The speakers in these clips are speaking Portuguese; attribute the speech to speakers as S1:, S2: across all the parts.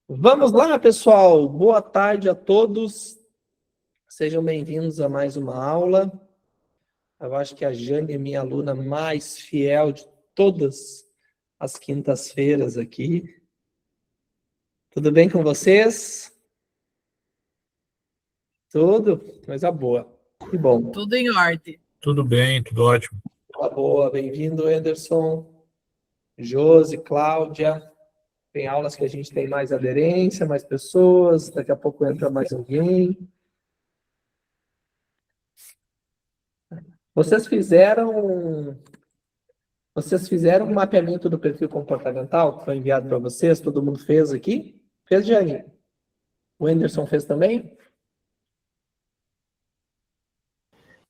S1: Vamos lá, pessoal. Boa tarde a todos. Sejam bem-vindos a mais uma aula. Eu acho que a Jane é minha aluna mais fiel de todas as quintas-feiras aqui. Tudo bem com vocês? Tudo? Coisa boa. Que bom.
S2: Tudo em ordem.
S3: Tudo bem, tudo ótimo.
S1: Tá boa. Bem-vindo, Anderson, Josi, Cláudia. Tem aulas que a gente tem mais aderência, mais pessoas. Daqui a pouco entra mais alguém. Vocês fizeram um mapeamento do perfil comportamental que foi enviado para vocês? Todo mundo fez aqui? Fez, Jane? O Anderson fez também?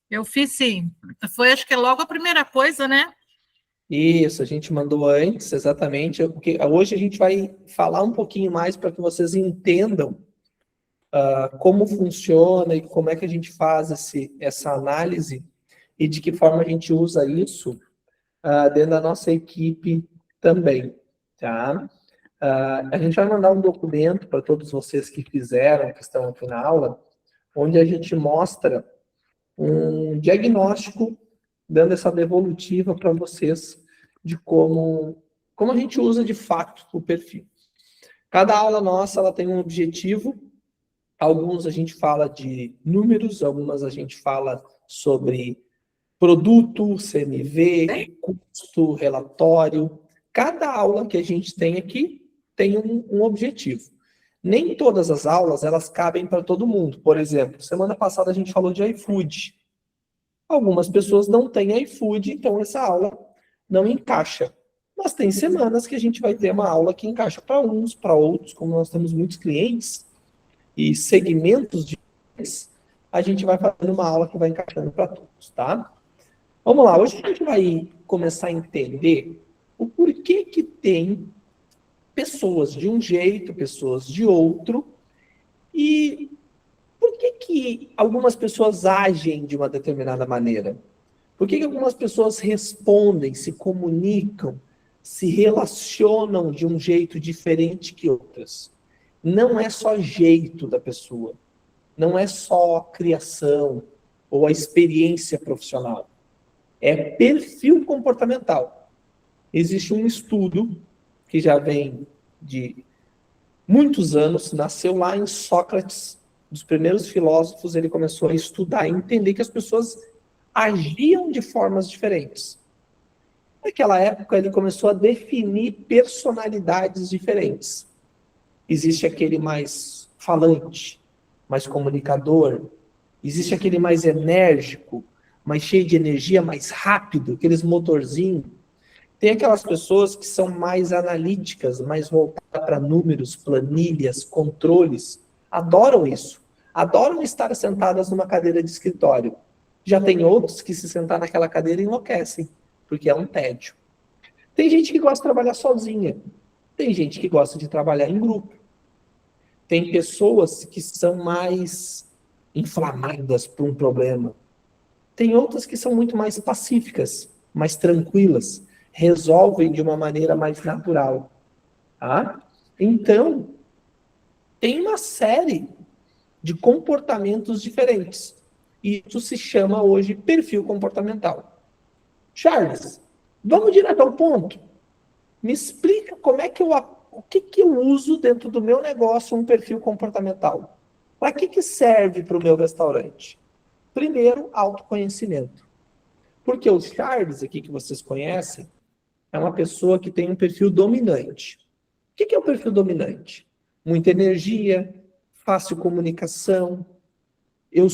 S2: Eu fiz sim. Foi, acho que é logo a primeira coisa, né?
S1: Isso, a gente mandou antes, exatamente. Porque hoje a gente vai falar um pouquinho mais para que vocês entendam como funciona e como é que a gente faz essa análise e de que forma a gente usa isso dentro da nossa equipe também, tá? A gente vai mandar um documento para todos vocês que fizeram, que estão aqui na aula, onde a gente mostra um diagnóstico, dando essa devolutiva para vocês de como a gente usa de fato o perfil. Cada aula nossa ela tem um objetivo. Alguns a gente fala de números, algumas a gente fala sobre produto, CMV, custo, relatório. Cada aula que a gente tem aqui tem um objetivo. Nem todas as aulas elas cabem para todo mundo. Por exemplo, semana passada a gente falou de iFood. Algumas pessoas não têm iFood, então essa aula não encaixa. Mas tem semanas que a gente vai ter uma aula que encaixa para uns, para outros, como nós temos muitos clientes e segmentos diferentes, a gente vai fazendo uma aula que vai encaixando para todos, tá? Vamos lá, hoje a gente vai começar a entender o porquê que tem pessoas de um jeito, pessoas de outro, e por que algumas pessoas agem de uma determinada maneira? Por que algumas pessoas respondem, se comunicam, se relacionam de um jeito diferente que outras? Não é só jeito da pessoa, não é só criação ou a experiência profissional. É perfil comportamental. Existe um estudo que já vem de muitos anos, nasceu lá em Sócrates, dos primeiros filósofos, ele começou a estudar e entender que as pessoas agiam de formas diferentes. Naquela época, ele começou a definir personalidades diferentes. Existe aquele mais falante, mais comunicador. Existe aquele mais enérgico, mais cheio de energia, mais rápido, aqueles motorzinhos. Tem aquelas pessoas que são mais analíticas, mais voltadas para números, planilhas, controles. Adoram isso. Adoram estar sentadas numa cadeira de escritório. Já tem outros que se sentar naquela cadeira enlouquecem, porque é um tédio. Tem gente que gosta de trabalhar sozinha. Tem gente que gosta de trabalhar em grupo. Tem pessoas que são mais inflamadas por um problema. Tem outras que são muito mais pacíficas, mais tranquilas, resolvem de uma maneira mais natural. Tá? Então, tem uma série de comportamentos diferentes. E isso se chama hoje perfil comportamental. Charles, vamos direto ao ponto. Me explica como é que o que eu uso dentro do meu negócio um perfil comportamental. Para que serve para o meu restaurante? Primeiro, autoconhecimento. Porque o Charles, aqui que vocês conhecem, é uma pessoa que tem um perfil dominante. O que é o perfil dominante? Muita energia, fácil comunicação. Eu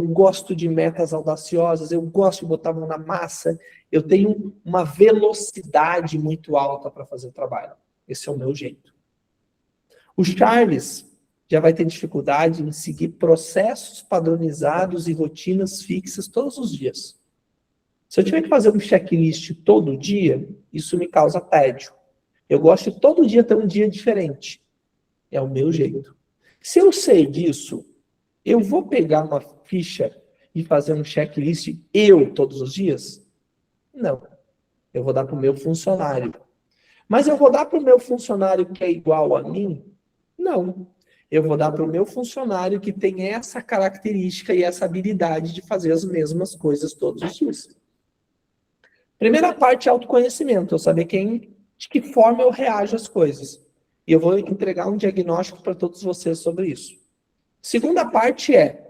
S1: gosto de metas audaciosas, eu gosto de botar a mão na massa, eu tenho uma velocidade muito alta para fazer o trabalho. Esse é o meu jeito. O Charles já vai ter dificuldade em seguir processos padronizados e rotinas fixas todos os dias. Se eu tiver que fazer um checklist todo dia, isso me causa tédio. Eu gosto de todo dia ter um dia diferente. É o meu jeito. Se eu sei disso, eu vou pegar uma ficha e fazer um checklist todos os dias? Não. Eu vou dar para o meu funcionário. Mas eu vou dar para o meu funcionário que é igual a mim? Não. Eu vou dar para o meu funcionário que tem essa característica e essa habilidade de fazer as mesmas coisas todos os dias. Primeira parte é autoconhecimento, eu saber de que forma eu reajo às coisas. E eu vou entregar um diagnóstico para todos vocês sobre isso. Segunda parte é,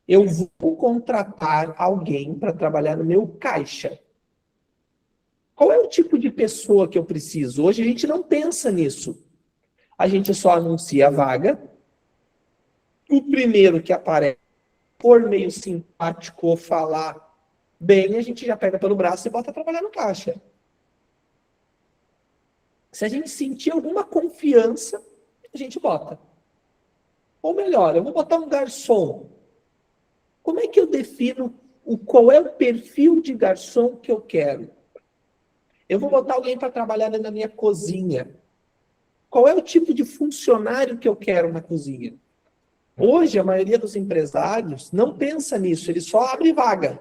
S1: eu vou contratar alguém para trabalhar no meu caixa. Qual é o tipo de pessoa que eu preciso? Hoje a gente não pensa nisso. A gente só anuncia a vaga. O primeiro que aparece, por meio simpático ou falar bem, a gente já pega pelo braço e bota a trabalhar no caixa. Se a gente sentir alguma confiança, a gente bota. Ou melhor, eu vou botar um garçom. Como é que eu defino qual é o perfil de garçom que eu quero? Eu vou botar alguém para trabalhar na minha cozinha. Qual é o tipo de funcionário que eu quero na cozinha? Hoje, a maioria dos empresários não pensa nisso, ele só abre vaga.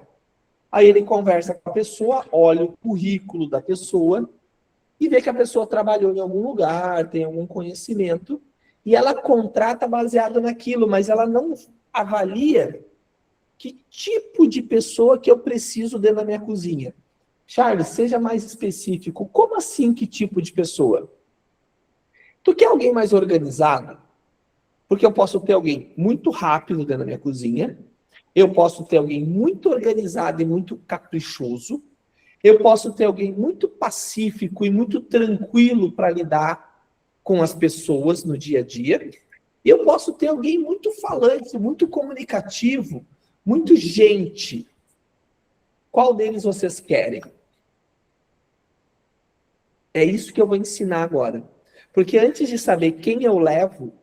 S1: Aí ele conversa com a pessoa, olha o currículo da pessoa e vê que a pessoa trabalhou em algum lugar, tem algum conhecimento, e ela contrata baseado naquilo, mas ela não avalia que tipo de pessoa que eu preciso dentro da minha cozinha. Charles, seja mais específico. Como assim, que tipo de pessoa? Tu quer alguém mais organizado? Porque eu posso ter alguém muito rápido dentro da minha cozinha, eu posso ter alguém muito organizado e muito caprichoso, eu posso ter alguém muito pacífico e muito tranquilo para lidar com as pessoas no dia a dia, e eu posso ter alguém muito falante, muito comunicativo, muito gente. Qual deles vocês querem? É isso que eu vou ensinar agora. Porque antes de saber quem eu levo,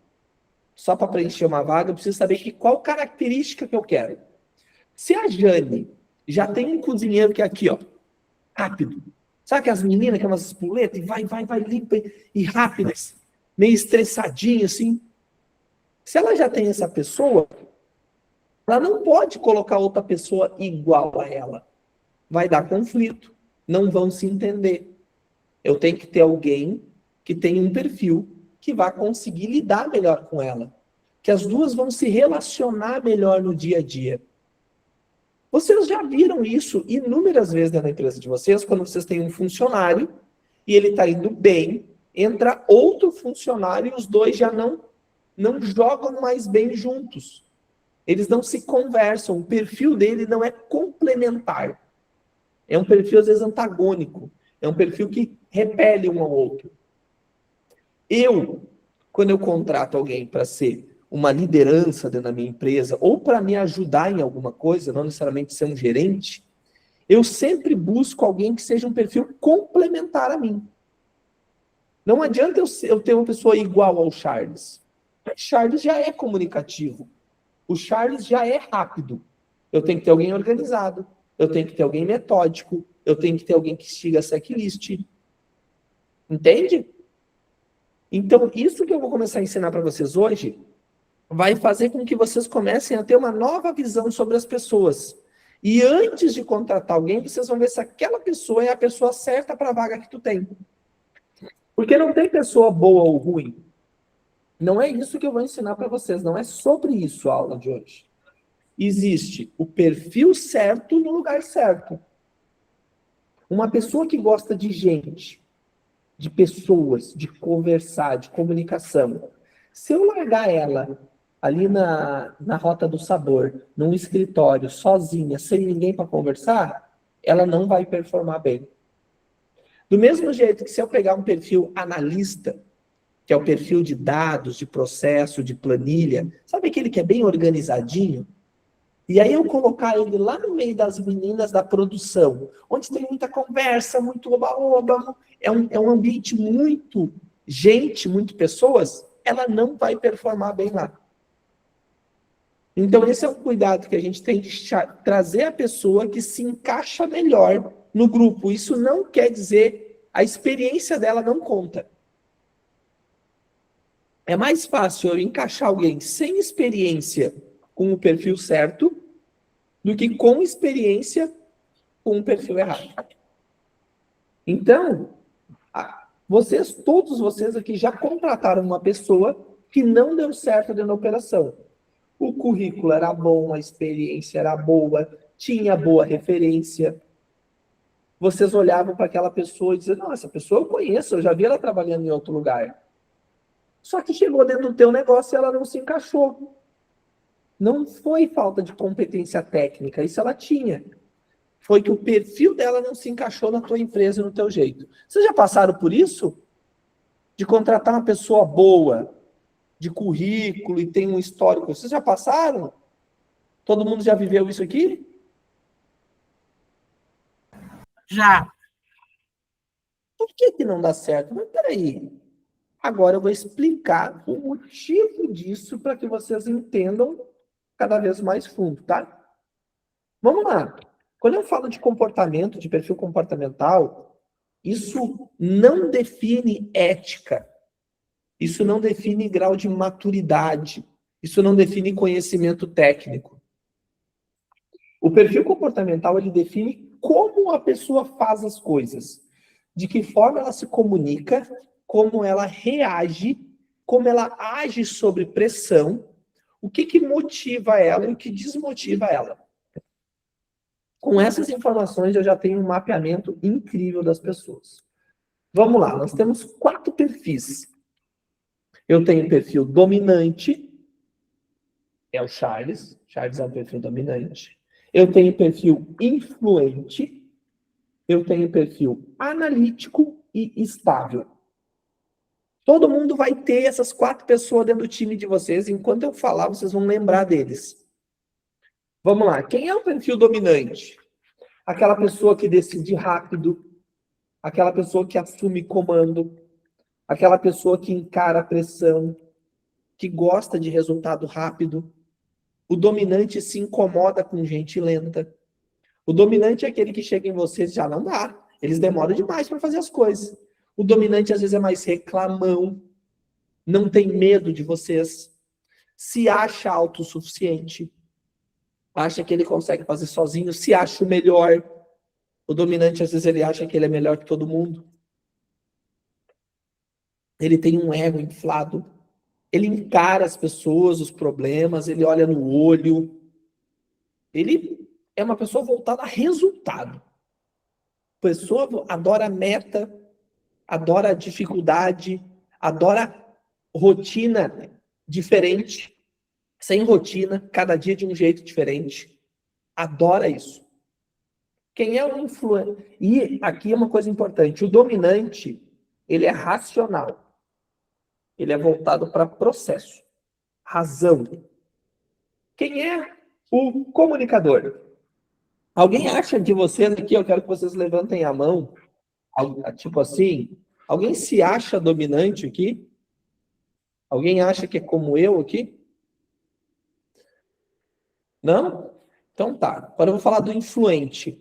S1: só para preencher uma vaga, eu preciso saber qual característica que eu quero. Se a Jane já tem um cozinheiro que é aqui, ó, rápido. Sabe que as meninas que é umas espoletas e vai, limpa e rápidas, meio estressadinha assim. Se ela já tem essa pessoa, ela não pode colocar outra pessoa igual a ela. Vai dar conflito, não vão se entender. Eu tenho que ter alguém que tenha um perfil que vá conseguir lidar melhor com ela. Que as duas vão se relacionar melhor no dia a dia. Vocês já viram isso inúmeras vezes dentro da empresa de vocês, quando vocês têm um funcionário e ele está indo bem, entra outro funcionário e os dois já não jogam mais bem juntos. Eles não se conversam, o perfil dele não é complementar. É um perfil, às vezes, antagônico. É um perfil que repele um ao outro. Quando eu contrato alguém para ser uma liderança dentro da minha empresa, ou para me ajudar em alguma coisa, não necessariamente ser um gerente, eu sempre busco alguém que seja um perfil complementar a mim. Não adianta eu ter uma pessoa igual ao Charles. O Charles já é comunicativo. O Charles já é rápido. Eu tenho que ter alguém organizado. Eu tenho que ter alguém metódico. Eu tenho que ter alguém que siga a checklist. Entende? Então, isso que eu vou começar a ensinar para vocês hoje vai fazer com que vocês comecem a ter uma nova visão sobre as pessoas. E antes de contratar alguém, vocês vão ver se aquela pessoa é a pessoa certa para a vaga que tu tem. Porque não tem pessoa boa ou ruim. Não é isso que eu vou ensinar para vocês. Não é sobre isso a aula de hoje. Existe o perfil certo no lugar certo. Uma pessoa que gosta de gente, de pessoas, de conversar, de comunicação. Se eu largar ela ali na Rota do Sabor, num escritório, sozinha, sem ninguém para conversar, ela não vai performar bem. Do mesmo jeito que se eu pegar um perfil analista, que é o perfil de dados, de processo, de planilha, sabe aquele que é bem organizadinho? E aí eu colocar ele lá no meio das meninas da produção, onde tem muita conversa, muito oba-oba, é um ambiente muito gente, muito pessoas, ela não vai performar bem lá. Então esse é um cuidado que a gente tem de trazer a pessoa que se encaixa melhor no grupo. Isso não quer dizer, a experiência dela não conta. É mais fácil eu encaixar alguém sem experiência com o perfil certo do que com experiência com o perfil errado. Então, Todos vocês aqui já contrataram uma pessoa que não deu certo dentro da operação. O currículo era bom, a experiência era boa, tinha boa referência. Vocês olhavam para aquela pessoa e diziam, não, essa pessoa eu conheço, eu já vi ela trabalhando em outro lugar. Só que chegou dentro do teu negócio e ela não se encaixou. Não foi falta de competência técnica, isso ela tinha. Foi que o perfil dela não se encaixou na tua empresa e no teu jeito. Vocês já passaram por isso? De contratar uma pessoa boa, de currículo e tem um histórico. Vocês já passaram? Todo mundo já viveu isso aqui?
S2: Já.
S1: Por que não dá certo? Mas peraí. Agora eu vou explicar o motivo disso para que vocês entendam cada vez mais fundo, tá? Vamos lá. Quando eu falo de comportamento, de perfil comportamental, isso não define ética. Isso não define grau de maturidade. Isso não define conhecimento técnico. O perfil comportamental, ele define como a pessoa faz as coisas. De que forma ela se comunica, como ela reage, como ela age sob pressão, o que motiva ela e o que desmotiva ela. Com essas informações, eu já tenho um mapeamento incrível das pessoas. Vamos lá, nós temos 4 perfis. Eu tenho o perfil dominante, é o Charles. Charles é um perfil dominante. Eu tenho o perfil influente. Eu tenho o perfil analítico e estável. Todo mundo vai ter essas 4 pessoas dentro do time de vocês. Enquanto eu falar, vocês vão lembrar deles. Vamos lá. Quem é o perfil dominante? Aquela pessoa que decide rápido. Aquela pessoa que assume comando. Aquela pessoa que encara a pressão. Que gosta de resultado rápido. O dominante se incomoda com gente lenta. O dominante é aquele que chega em vocês e já não dá. Eles demoram demais para fazer as coisas. O dominante às vezes é mais reclamão. Não tem medo de vocês. Se acha autossuficiente. Acha que ele consegue fazer sozinho. Se acha o melhor. O dominante às vezes ele acha que ele é melhor que todo mundo. Ele tem um ego inflado. Ele encara as pessoas, os problemas. Ele olha no olho. Ele é uma pessoa voltada a resultado. A pessoa adora meta, adora dificuldade, adora rotina diferente, sem rotina, cada dia de um jeito diferente. Adora isso. Quem é o influente? E aqui é uma coisa importante, o dominante, ele é racional. Ele é voltado para processo, razão. Quem é o comunicador? Alguém acha de vocês aqui, eu quero que vocês levantem a mão, tipo assim, alguém se acha dominante aqui? Alguém acha que é como eu aqui? Não? Então tá. Agora eu vou falar do influente.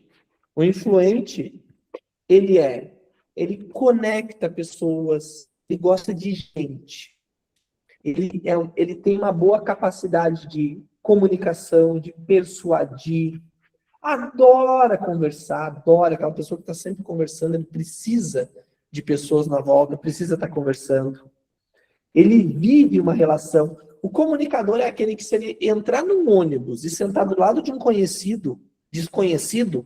S1: O influente, ele conecta pessoas, ele gosta de gente. Ele tem uma boa capacidade de comunicação, de persuadir, adora conversar, adora aquela pessoa que está sempre conversando, ele precisa de pessoas na volta, precisa estar conversando. Ele vive uma relação. O comunicador é aquele que, se ele entrar num ônibus e sentar do lado de um desconhecido,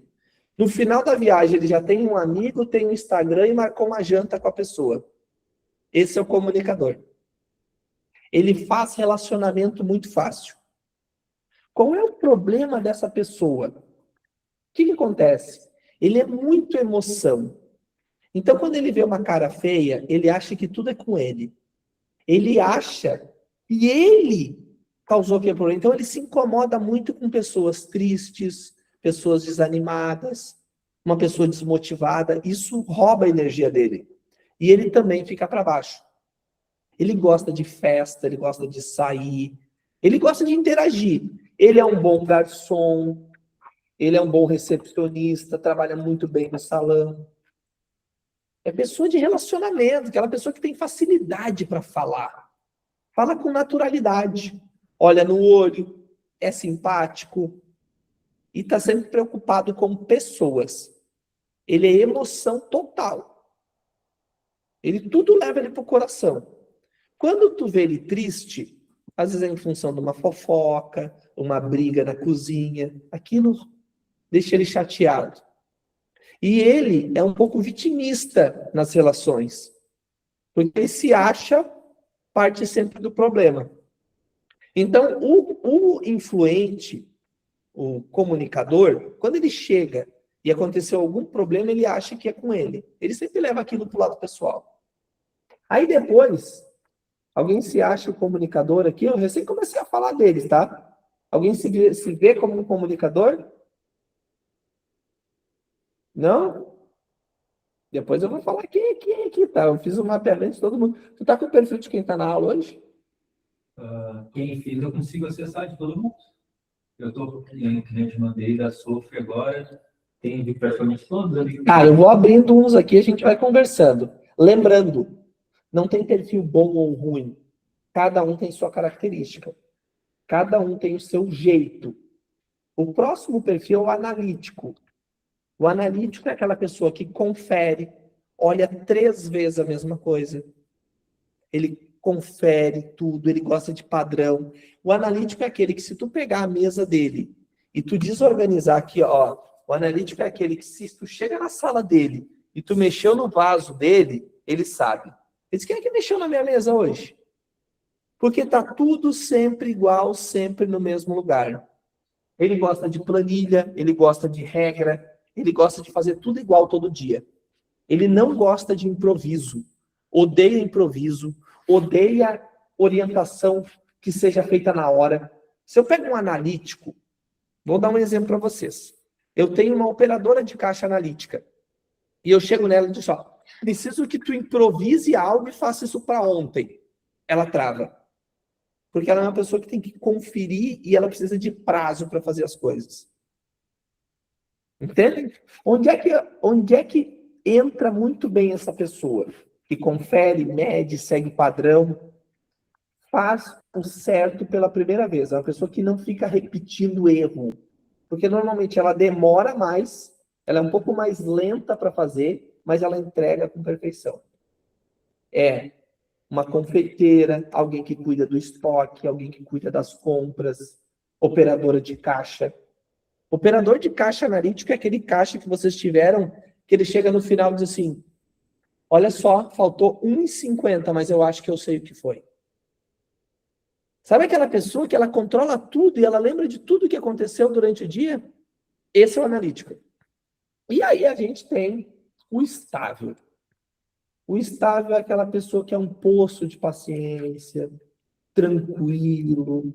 S1: no final da viagem ele já tem um amigo, tem um Instagram e marcou uma janta com a pessoa. Esse é o comunicador. Ele faz relacionamento muito fácil. Qual é o problema dessa pessoa? O que acontece? Ele é muito emoção. Então, quando ele vê uma cara feia, ele acha que tudo é com ele. Ele acha que ele causou aquele problema. Então, ele se incomoda muito com pessoas tristes, pessoas desanimadas, uma pessoa desmotivada. Isso rouba a energia dele. E ele também fica para baixo. Ele gosta de festa, ele gosta de sair, ele gosta de interagir. Ele é um bom garçom, ele é um bom recepcionista, trabalha muito bem no salão. É pessoa de relacionamento, aquela pessoa que tem facilidade para falar. Fala com naturalidade, olha no olho, é simpático e está sempre preocupado com pessoas. Ele é emoção total. Ele tudo leva ele pro coração. Quando tu vê ele triste, às vezes é em função de uma fofoca, uma briga na cozinha, aquilo deixa ele chateado. E ele é um pouco vitimista nas relações, porque ele se acha parte sempre do problema. Então, o influente, o comunicador, quando ele chega e aconteceu algum problema, ele acha que é com ele. Ele sempre leva aquilo para o lado pessoal. Aí depois, alguém se acha o comunicador aqui, eu recém comecei a falar deles, tá? Alguém se vê como um comunicador? Não? Depois eu vou falar quem é aqui, tá? Eu fiz um mapeamento de todo mundo. Tu tá com o perfil de quem tá na aula hoje?
S3: Quem fiz, eu consigo acessar de todo mundo. Eu estou cliente mandei da Sofre agora, tem de praticamente todos ali.
S1: Cara, eu vou abrindo uns aqui, a gente vai conversando. Lembrando, não tem perfil bom ou ruim. Cada um tem sua característica. Cada um tem o seu jeito. O próximo perfil é o analítico. O analítico é aquela pessoa que confere, olha 3 vezes a mesma coisa. Ele confere tudo, ele gosta de padrão. O analítico é aquele que, se tu pegar a mesa dele e tu desorganizar aqui, ó, o analítico é aquele que, se tu chega na sala dele e tu mexeu no vaso dele, ele sabe. Ele diz: quem é que mexeu na minha mesa hoje? Porque tá tudo sempre igual, sempre no mesmo lugar. Ele gosta de planilha, ele gosta de regra, ele gosta de fazer tudo igual todo dia. Ele não gosta de improviso, odeia improviso, odeia orientação que seja feita na hora. Se eu pego um analítico, vou dar um exemplo para vocês. Eu tenho uma operadora de caixa analítica e eu chego nela e digo: ó, preciso que tu improvise algo e faça isso para ontem. Ela trava. Porque ela é uma pessoa que tem que conferir e ela precisa de prazo para fazer as coisas. Entendem? Onde é que entra muito bem essa pessoa? Que confere, mede, segue padrão, faz o certo pela primeira vez. É uma pessoa que não fica repetindo erro. Porque normalmente ela demora mais, ela é um pouco mais lenta para fazer, mas ela entrega com perfeição. É uma confeiteira, alguém que cuida do estoque, alguém que cuida das compras, operadora de caixa. Operador de caixa analítico é aquele caixa que vocês tiveram, que ele chega no final e diz assim: olha só, faltou 1,50, mas eu acho que eu sei o que foi. Sabe aquela pessoa que ela controla tudo e ela lembra de tudo que aconteceu durante o dia? Esse é o analítico. E aí a gente tem o estável. O estável é aquela pessoa que é um poço de paciência, tranquilo.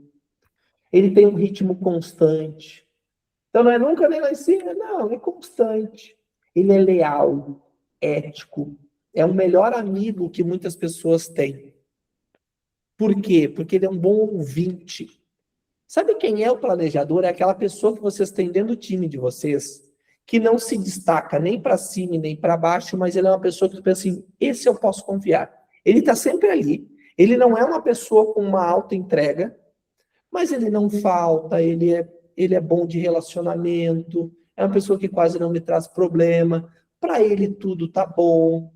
S1: Ele tem um ritmo constante. Então não é nunca nem lá em cima, não, é constante. Ele é leal, ético. É o melhor amigo que muitas pessoas têm. Por quê? Porque ele é um bom ouvinte. Sabe quem é o planejador? É aquela pessoa que vocês têm dentro do time de vocês, que não se destaca nem para cima nem para baixo, mas ele é uma pessoa que tu pensa assim: esse eu posso confiar. Ele está sempre ali. Ele não é uma pessoa com uma alta entrega, mas ele não falta, ele é bom de relacionamento, é uma pessoa que quase não me traz problema, para ele tudo tá bom.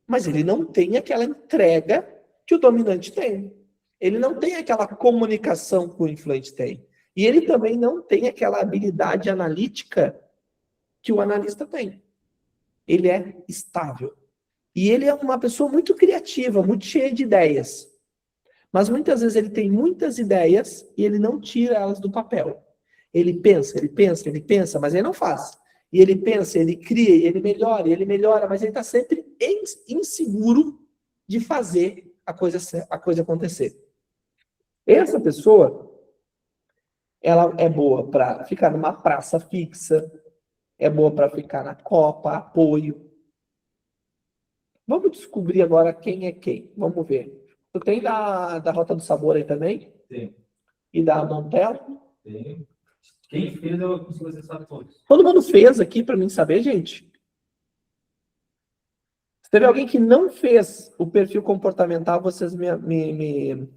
S1: Mas ele não tem aquela entrega que o dominante tem. Ele não tem aquela comunicação que o influente tem. E ele também não tem aquela habilidade analítica que o analista tem. Ele é estável. E ele é uma pessoa muito criativa, muito cheia de ideias. Mas muitas vezes ele tem muitas ideias e ele não tira elas do papel. Ele pensa, mas ele não faz. E ele pensa, ele cria, ele melhora, mas ele está sempre inseguro de fazer a coisa acontecer. Essa pessoa, ela é boa para ficar numa praça fixa, é boa para ficar na copa, apoio. Vamos descobrir agora quem é quem. Vamos ver. Tu tem da Rota do Sabor aí também?
S3: Tem.
S1: E da Montelo?
S3: Tem. Quem fez, eu consigo acessar todos.
S1: Todo mundo fez aqui para mim saber, gente? Se teve alguém que não fez o perfil comportamental, vocês me...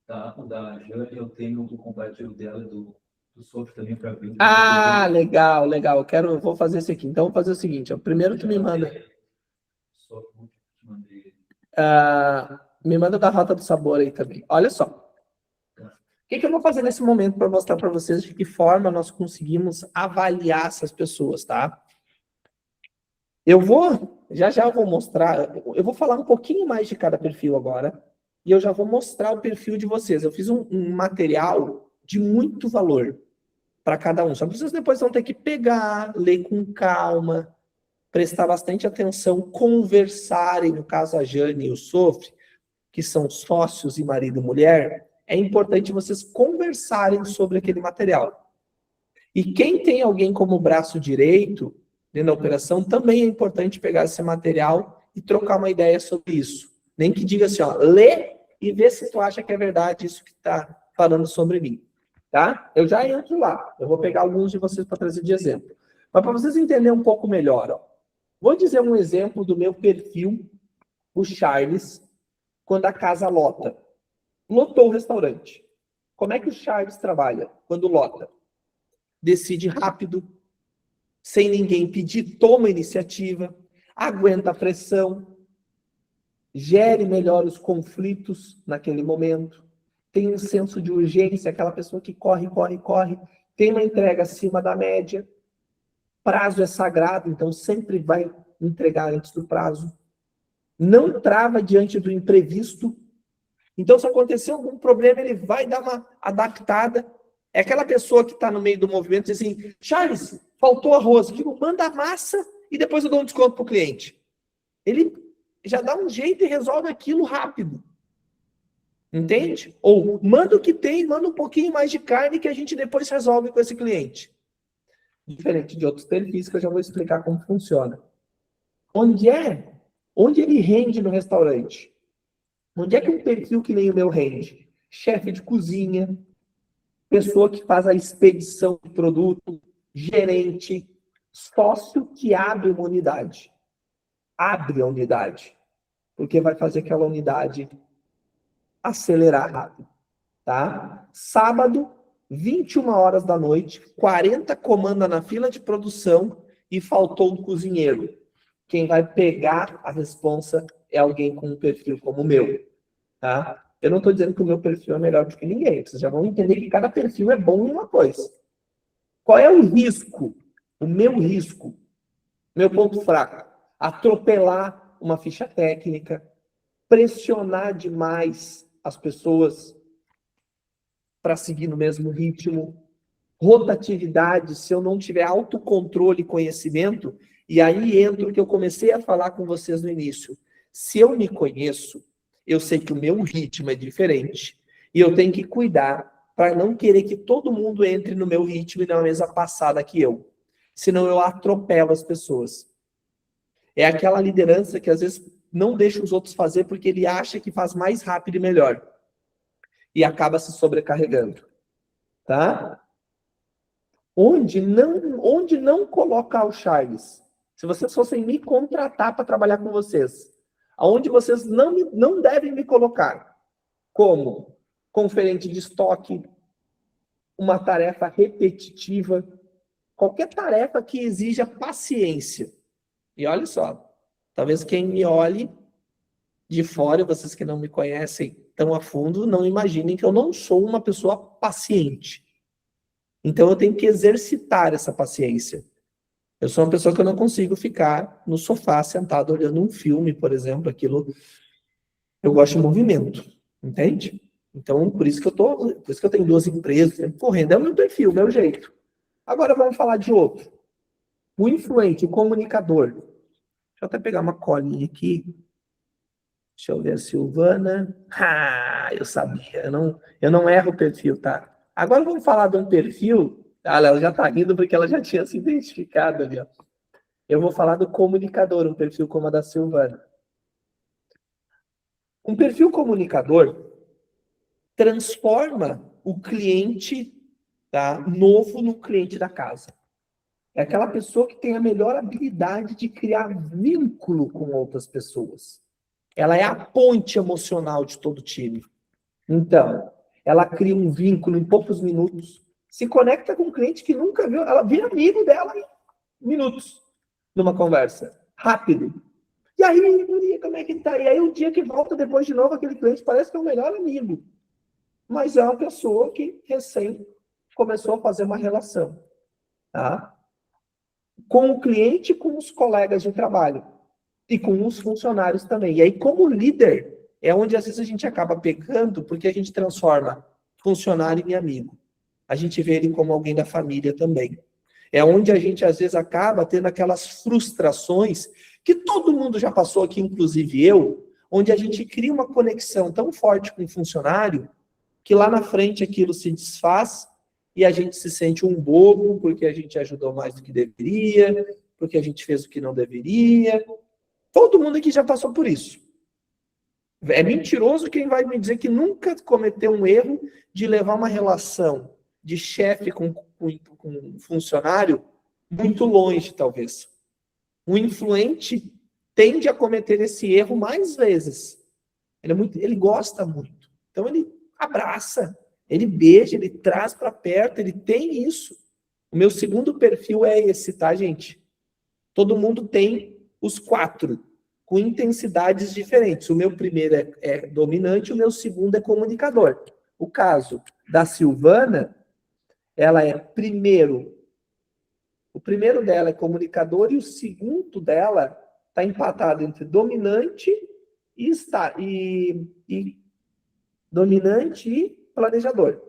S3: Tá, o da Jane, eu tenho o compartilho dela do Sofre também para ver.
S1: Ah, legal. Eu vou fazer esse aqui. Então, vou fazer o seguinte. Primeiro tu me manda.
S3: Só te mandei.
S1: Me manda da Rota do Sabor aí também. Olha só. O que eu vou fazer nesse momento para mostrar para vocês de que forma nós conseguimos avaliar essas pessoas, tá? Já eu vou mostrar, eu vou falar um pouquinho mais de cada perfil agora, e eu já vou mostrar o perfil de vocês. Eu fiz um material de muito valor para cada um. Só que vocês depois vão ter que pegar, ler com calma, prestar bastante atenção, conversarem, no caso a Jane e o Sofre, que são sócios e marido e mulher, é importante vocês conversarem sobre aquele material. E quem tem alguém como braço direito dentro da operação, também é importante pegar esse material e trocar uma ideia sobre isso. Nem que diga assim, ó, lê e vê se tu acha que é verdade isso que está falando sobre mim. Tá? Eu já entro lá. Eu vou pegar alguns de vocês para trazer de exemplo. Mas para vocês entenderem um pouco melhor, ó, vou dizer um exemplo do meu perfil, o Charles, quando a casa lota. Lotou o restaurante. Como é que o Charles trabalha quando lota? Decide rápido, sem ninguém pedir, toma iniciativa, aguenta a pressão, gere melhor os conflitos naquele momento, tem um senso de urgência, aquela pessoa que corre, tem uma entrega acima da média, prazo é sagrado, então sempre vai entregar antes do prazo, não trava diante do imprevisto, então se acontecer algum problema, ele vai dar uma adaptada. É aquela pessoa que está no meio do movimento e diz assim, Charles, faltou arroz, digo, manda a massa e depois eu dou um desconto para o cliente. Ele já dá um jeito e resolve aquilo rápido. Entende? Ou manda o que tem, manda um pouquinho mais de carne que a gente depois resolve com esse cliente. Diferente de outros perfis que eu já vou explicar como funciona. Onde ele rende no restaurante? Onde é que um perfil que nem o meu rende? Chefe de cozinha, pessoa que faz a expedição do produto, gerente, sócio que abre uma unidade. Abre a unidade. Porque vai fazer aquela unidade acelerar rápido. Tá? Sábado, 21 horas da noite, 40 comanda na fila de produção e faltou um cozinheiro. Quem vai pegar a responsa é alguém com um perfil como o meu. Tá? Eu não estou dizendo que o meu perfil é melhor do que ninguém. Vocês já vão entender que cada perfil é bom em uma coisa. Qual é o risco? O meu risco, meu ponto fraco. Atropelar uma ficha técnica, pressionar demais as pessoas para seguir no mesmo ritmo, rotatividade, se eu não tiver autocontrole e conhecimento, e aí entra o que eu comecei a falar com vocês no início. Se eu me conheço, eu sei que o meu ritmo é diferente, e eu tenho que cuidar para não querer que todo mundo entre no meu ritmo e na mesma passada que eu. Senão eu atropelo as pessoas. É aquela liderança que às vezes não deixa os outros fazer porque ele acha que faz mais rápido e melhor. E acaba se sobrecarregando. Tá? Onde não colocar o Charles? Se vocês fossem me contratar para trabalhar com vocês, aonde vocês não devem me colocar? Como? Conferente de estoque, uma tarefa repetitiva, qualquer tarefa que exija paciência. E olha só, talvez quem me olhe de fora, vocês que não me conhecem tão a fundo, não imaginem que eu não sou uma pessoa paciente. Então eu tenho que exercitar essa paciência. Eu sou uma pessoa que eu não consigo ficar no sofá sentado olhando um filme, por exemplo, aquilo. Eu gosto de movimento, entende? Então, por isso que eu tenho 2 empresas, correndo, é o meu perfil, o meu jeito. Agora vamos falar de outro. O influente, o comunicador. Deixa eu até pegar uma colinha aqui. Deixa eu ver a Silvana. Eu sabia. Eu não erro o perfil, tá? Agora vamos falar de um perfil. Ela já está rindo porque ela já tinha se identificado ali. Ó. Eu vou falar do comunicador, um perfil como a da Silvana. Um perfil comunicador transforma o cliente, tá, novo no cliente da casa. É aquela pessoa que tem a melhor habilidade de criar vínculo com outras pessoas. Ela é a ponte emocional de todo o time. Então, ela cria um vínculo em poucos minutos, se conecta com um cliente que nunca viu, ela vira amigo dela em minutos, numa conversa. Rápido. E aí, guria, como é que tá? E aí, o dia que volta depois de novo, aquele cliente parece que é o melhor amigo. Mas é uma pessoa que recém começou a fazer uma relação, tá? Com o cliente e com os colegas de trabalho. E com os funcionários também. E aí, como líder, é onde às vezes a gente acaba pecando, porque a gente transforma funcionário em amigo. A gente vê ele como alguém da família também. É onde a gente às vezes acaba tendo aquelas frustrações que todo mundo já passou aqui, inclusive eu, onde a gente cria uma conexão tão forte com o funcionário que lá na frente aquilo se desfaz e a gente se sente um bobo porque a gente ajudou mais do que deveria, porque a gente fez o que não deveria. Todo mundo aqui já passou por isso. É mentiroso quem vai me dizer que nunca cometeu um erro de levar uma relação de chefe com funcionário muito longe, talvez. O influente tende a cometer esse erro mais vezes. Ele gosta muito. Então ele abraça, ele beija, ele traz para perto, ele tem isso. O meu segundo perfil é esse, tá, gente? Todo mundo tem os 4, com intensidades diferentes. O meu primeiro é dominante, o meu segundo é comunicador. O caso da Silvana, ela é o primeiro dela é comunicador e o segundo dela está empatado entre dominante dominante e planejador.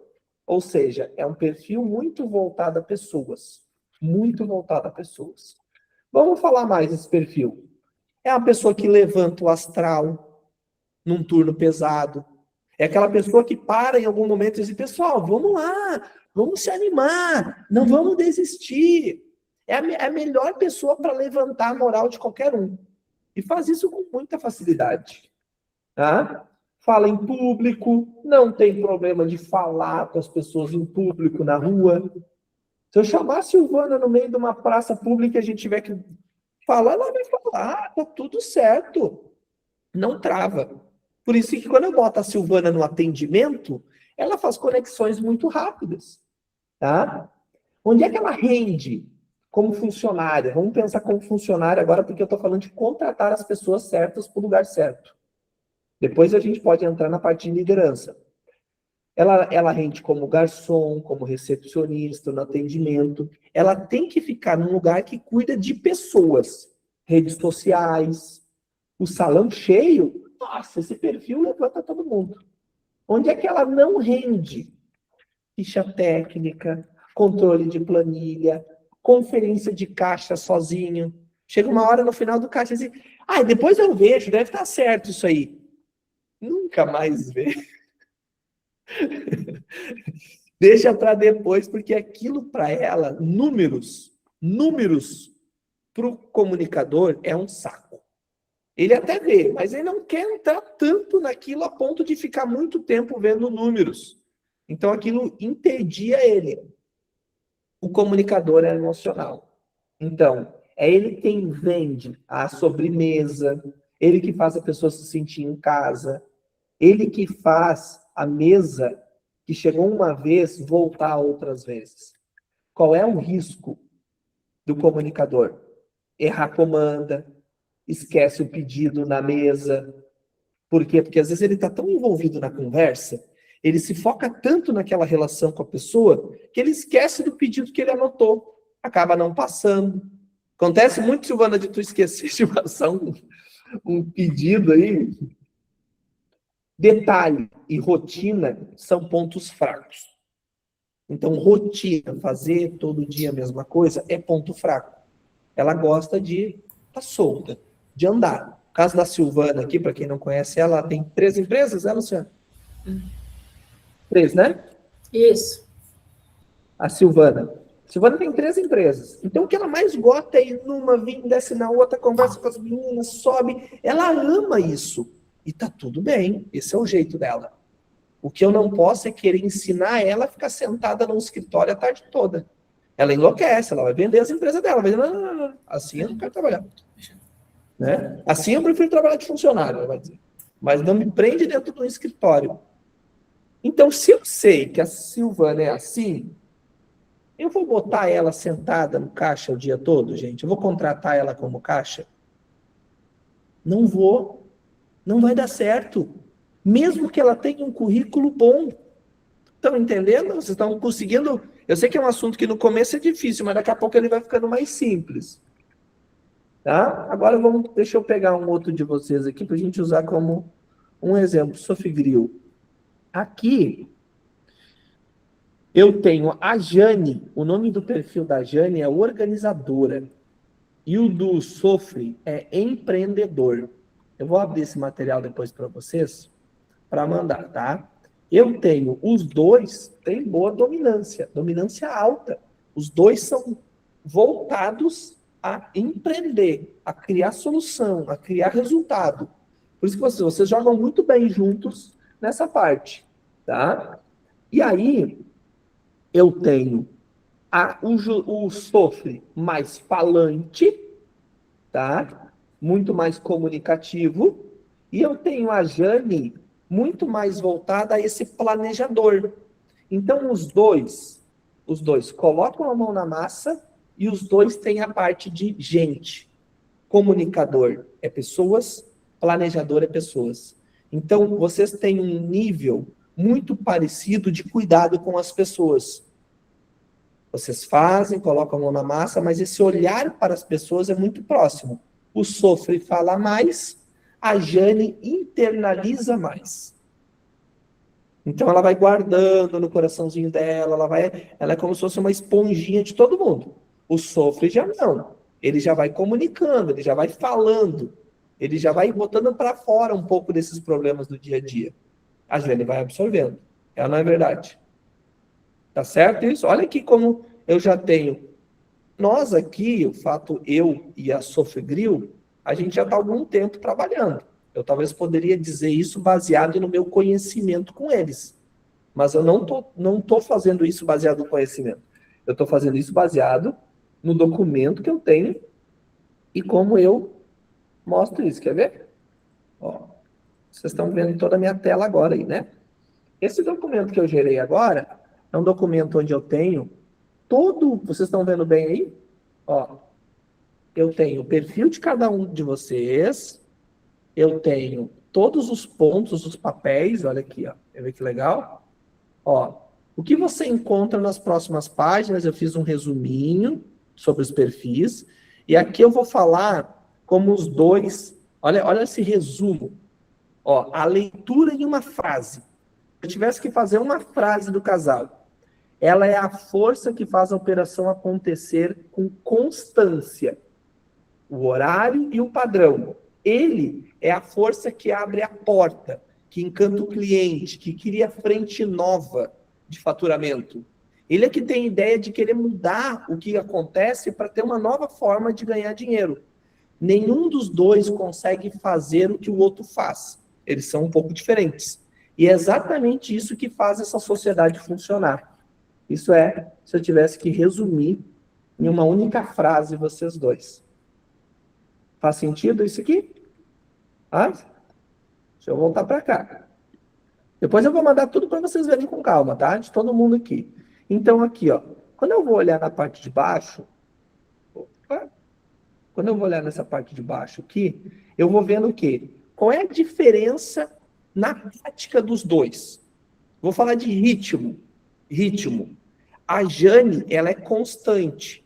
S1: Ou seja, é um perfil muito voltado a pessoas. Muito voltado a pessoas. Vamos falar mais desse perfil. É uma pessoa que levanta o astral num turno pesado. É aquela pessoa que para em algum momento e diz, pessoal, vamos lá, vamos se animar, não vamos desistir. É a melhor pessoa para levantar a moral de qualquer um. E faz isso com muita facilidade. Tá? Fala em público, não tem problema de falar com as pessoas em público, na rua. Se eu chamar a Silvana no meio de uma praça pública e a gente tiver que falar, ela vai falar, tá tudo certo. Não trava. Por isso que quando eu boto a Silvana no atendimento, ela faz conexões muito rápidas. Tá? Onde é que ela rende como funcionária? Vamos pensar como funcionária agora, porque eu estou falando de contratar as pessoas certas para o lugar certo. Depois a gente pode entrar na parte de liderança. Ela rende como garçom, como recepcionista, no atendimento. Ela tem que ficar num lugar que cuida de pessoas. Redes sociais, o salão cheio. Nossa, esse perfil levanta todo mundo. Onde é que ela não rende? Ficha técnica, controle de planilha, conferência de caixa sozinho. Chega uma hora no final do caixa e diz, depois eu vejo, deve estar certo isso aí. Nunca mais vê. Deixa para depois, porque aquilo para ela, números para o comunicador é um saco. Ele até vê, mas ele não quer entrar tanto naquilo a ponto de ficar muito tempo vendo números. Então aquilo entedia ele. O comunicador é emocional. Então, é ele quem vende a sobremesa, ele que faz a pessoa se sentir em casa, ele que faz a mesa que chegou uma vez voltar outras vezes. Qual é o risco do comunicador? Errar comanda, esquece o pedido na mesa. Por quê? Porque às vezes ele está tão envolvido na conversa, ele se foca tanto naquela relação com a pessoa, que ele esquece do pedido que ele anotou. Acaba não passando. Acontece muito, Silvana, de tu esquecer de passar um pedido aí. Detalhe e rotina são pontos fracos. Então, rotina, fazer todo dia a mesma coisa, é ponto fraco. Ela gosta de estar solta, de andar. No caso da Silvana aqui, para quem não conhece, ela tem 3 empresas, né, Luciana? 3, né?
S4: Isso.
S1: A Silvana. Silvana tem 3 empresas. Então, o que ela mais gosta é ir numa, vir, desce na outra, conversa com as meninas, sobe. Ela ama isso. E tá tudo bem. Esse é o jeito dela. O que eu não posso é querer ensinar ela a ficar sentada num escritório a tarde toda. Ela enlouquece, ela vai vender as empresas dela. Vai dizer, não. Assim eu não quero trabalhar. Né? Assim eu prefiro trabalhar de funcionário, ela vai dizer. Mas não me prende dentro de um escritório. Então, se eu sei que a Silvana é assim, eu vou botar ela sentada no caixa o dia todo, gente? Eu vou contratar ela como caixa? Não vou. Não vai dar certo. Mesmo que ela tenha um currículo bom. Estão entendendo? Vocês estão conseguindo... Eu sei que é um assunto que no começo é difícil, mas daqui a pouco ele vai ficando mais simples. Tá? Agora deixa eu pegar um outro de vocês aqui para a gente usar como um exemplo. Sofigrill. Aqui, eu tenho a Jane. O nome do perfil da Jane é organizadora. E o do Sofre é empreendedor. Eu vou abrir esse material depois para vocês, para mandar, tá? Eu tenho, os dois têm boa dominância alta. Os dois são voltados a empreender, a criar solução, a criar resultado. Por isso que vocês jogam muito bem juntos nessa parte, tá? E aí, eu tenho o Sofre mais falante, tá? Muito mais comunicativo. E eu tenho a Jane muito mais voltada a esse planejador. Então, os dois colocam a mão na massa e os dois têm a parte de gente. Comunicador é pessoas, planejador é pessoas. Então, vocês têm um nível muito parecido de cuidado com as pessoas. Vocês fazem, colocam a mão na massa, mas esse olhar para as pessoas é muito próximo. O Sofre fala mais, a Jane internaliza mais. Então ela vai guardando no coraçãozinho dela, ela é como se fosse uma esponjinha de todo mundo. O Sofre já não. Ele já vai comunicando, ele já vai falando, ele já vai botando para fora um pouco desses problemas do dia a dia. A Jane vai absorvendo. Ela não é verdade. Tá certo isso? Olha aqui como eu já tenho. Nós aqui, o fato eu e a Sofigrill, a gente já está há algum tempo trabalhando. Eu talvez poderia dizer isso baseado no meu conhecimento com eles. Mas eu não tô fazendo isso baseado no conhecimento. Eu estou fazendo isso baseado no documento que eu tenho e como eu mostro isso. Quer ver? Ó, vocês estão vendo em toda a minha tela agora aí, né? Esse documento que eu gerei agora é um documento onde eu tenho vocês estão vendo bem aí? Ó, eu tenho o perfil de cada um de vocês, eu tenho todos os pontos, os papéis, olha aqui, ó, quer ver que legal? Ó, o que você encontra nas próximas páginas, eu fiz um resuminho sobre os perfis, e aqui eu vou falar como os dois, olha esse resumo, ó, a leitura em uma frase. Se eu tivesse que fazer uma frase do casal, ela é a força que faz a operação acontecer com constância. O horário e o padrão. Ele é a força que abre a porta, que encanta o cliente, que cria frente nova de faturamento. Ele é que tem ideia de querer mudar o que acontece para ter uma nova forma de ganhar dinheiro. Nenhum dos dois consegue fazer o que o outro faz. Eles são um pouco diferentes. E é exatamente isso que faz essa sociedade funcionar. Isso é, se eu tivesse que resumir em uma única frase vocês dois. Faz sentido isso aqui? Ah? Deixa eu voltar para cá. Depois eu vou mandar tudo para vocês verem com calma, tá? De todo mundo aqui. Então aqui, ó. Quando eu vou olhar na parte de baixo, quando eu vou olhar nessa parte de baixo aqui, eu vou vendo o quê? Qual é a diferença na prática dos dois? Vou falar de ritmo. A Jane, ela é constante,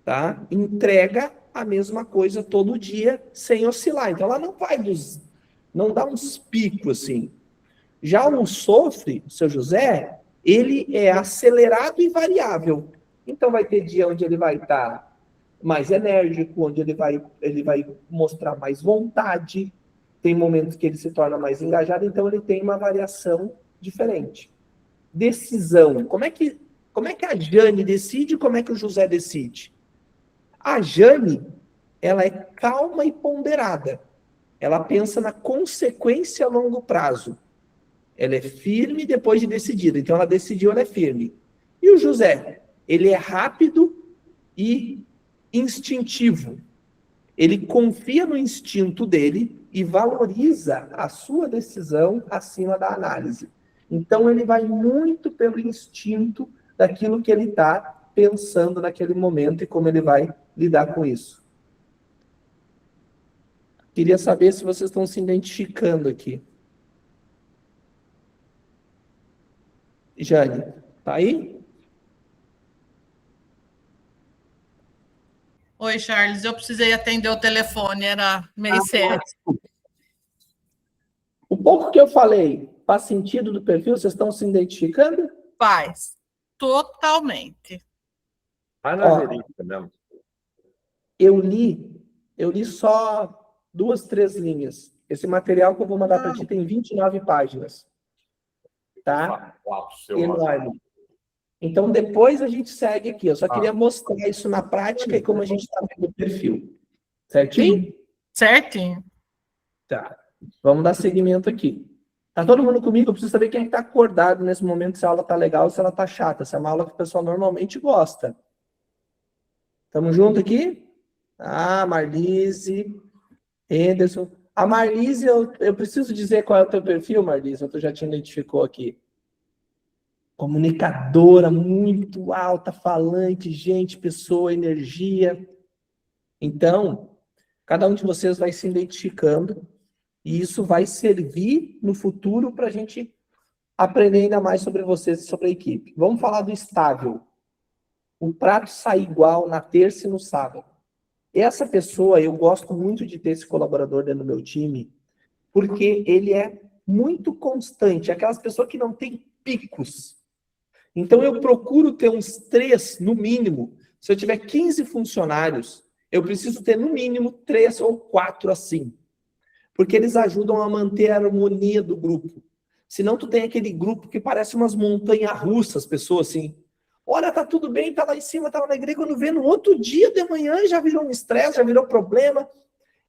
S1: tá? Entrega a mesma coisa todo dia, sem oscilar. Então, ela não dá uns picos, assim. Já o Sofre, o seu José, ele é acelerado e variável. Então, vai ter dia onde ele vai estar mais enérgico, onde ele vai mostrar mais vontade. Tem momentos que ele se torna mais engajado, então ele tem uma variação diferente. Decisão. Como é que a Jane decide e como é que o José decide? A Jane, ela é calma e ponderada. Ela pensa na consequência a longo prazo. Ela é firme depois de decidida. Então, ela decidiu, ela é firme. E o José? Ele é rápido e instintivo. Ele confia no instinto dele e valoriza a sua decisão acima da análise. Então, ele vai muito pelo instinto daquilo que ele está pensando naquele momento e como ele vai lidar com isso. Queria saber se vocês estão se identificando aqui. Jane, tá aí?
S2: Oi, Charles, eu precisei atender o telefone, era meio sério.
S1: O pouco que eu falei faz sentido do perfil? Vocês estão se identificando?
S2: Faz, totalmente.
S4: Vai na jurídica mesmo.
S1: Eu li só 2, 3 linhas. Esse material que eu vou mandar para ti tem 29 páginas. Tá? Enorme. Então, depois a gente segue aqui. Eu só queria mostrar isso na prática e como a gente está vendo o perfil. Certinho?
S2: Certinho.
S1: Tá. Vamos dar seguimento aqui. Tá todo mundo comigo? Eu preciso saber quem está acordado nesse momento, se a aula tá legal ou se ela tá chata. Se é uma aula que o pessoal normalmente gosta. Tamo junto aqui? Ah, Marlise, Henderson. A Marlise, eu preciso dizer qual é o teu perfil, Marlise, ou tu já te identificou aqui. Comunicadora, muito alta, falante, gente, pessoa, energia. Então, cada um de vocês vai se identificando e isso vai servir no futuro para a gente aprender ainda mais sobre vocês e sobre a equipe. Vamos falar do estável. O prato sai igual na terça e no sábado. Essa pessoa, eu gosto muito de ter esse colaborador dentro do meu time, porque ele é muito constante, aquelas pessoas que não têm picos. Então, eu procuro ter uns 3, no mínimo. Se eu tiver 15 funcionários, eu preciso ter, no mínimo, 3 ou 4 assim. Porque eles ajudam a manter a harmonia do grupo. Senão, tu tem aquele grupo que parece umas montanhas russas, pessoas assim. Olha, tá tudo bem, tá lá em cima, tá lá na igreja, quando vê no outro dia de manhã já virou um estresse, já virou problema.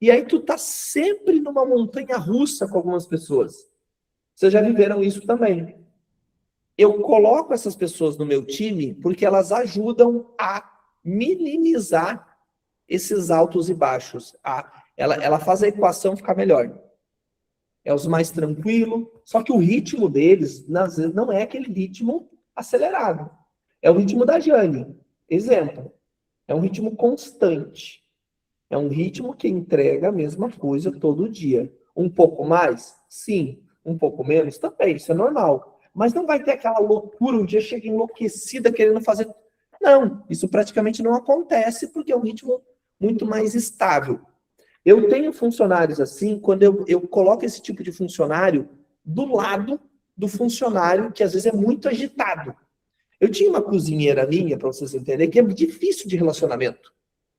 S1: E aí tu tá sempre numa montanha russa com algumas pessoas. Vocês já viveram isso também. Eu coloco essas pessoas no meu time porque elas ajudam a minimizar esses altos e baixos. Ela faz a equação ficar melhor. É os mais tranquilos, só que o ritmo deles, às vezes, não é aquele ritmo acelerado. É o ritmo da Jane. Exemplo. É um ritmo constante. É um ritmo que entrega a mesma coisa todo dia. Um pouco mais? Sim. Um pouco menos? Também. Isso é normal. Mas não vai ter aquela loucura, um dia chega enlouquecida querendo fazer... Não, isso praticamente não acontece porque é um ritmo muito mais estável. Eu tenho funcionários assim, quando eu coloco esse tipo de funcionário do lado do funcionário que às vezes é muito agitado. Eu tinha uma cozinheira minha, para vocês entenderem, que é difícil de relacionamento.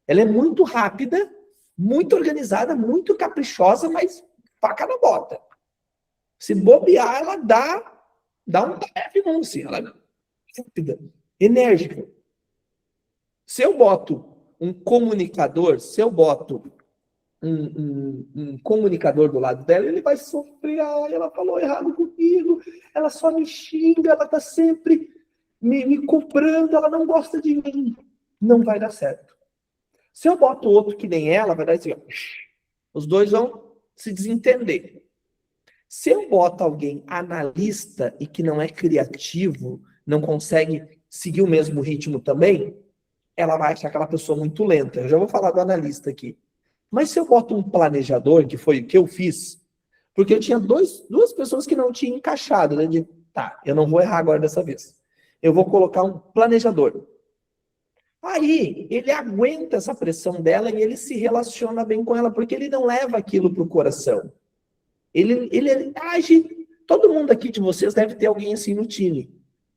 S1: Ela é muito rápida, muito organizada, muito caprichosa, mas faca na bota. Se bobear, ela dá um tarefa, não, assim, ela é rápida, enérgica. Se eu boto um comunicador, se eu boto um comunicador do lado dela, ele vai sofrer, ela falou errado comigo, ela só me xinga, ela está sempre me cobrando, ela não gosta de mim. Não vai dar certo. Se eu boto outro que nem ela, vai dar assim, ó, os dois vão se desentender. Se eu boto alguém analista e que não é criativo, não consegue seguir o mesmo ritmo também, ela vai achar aquela pessoa muito lenta. Eu já vou falar do analista aqui. Mas se eu boto um planejador, que foi o que eu fiz, porque eu tinha duas pessoas que não tinham encaixado, né? Tá, eu não vou errar agora dessa vez. Eu vou colocar um planejador. Aí, ele aguenta essa pressão dela e ele se relaciona bem com ela, porque ele não leva aquilo para o coração. Ele age... Todo mundo aqui de vocês deve ter alguém assim no time.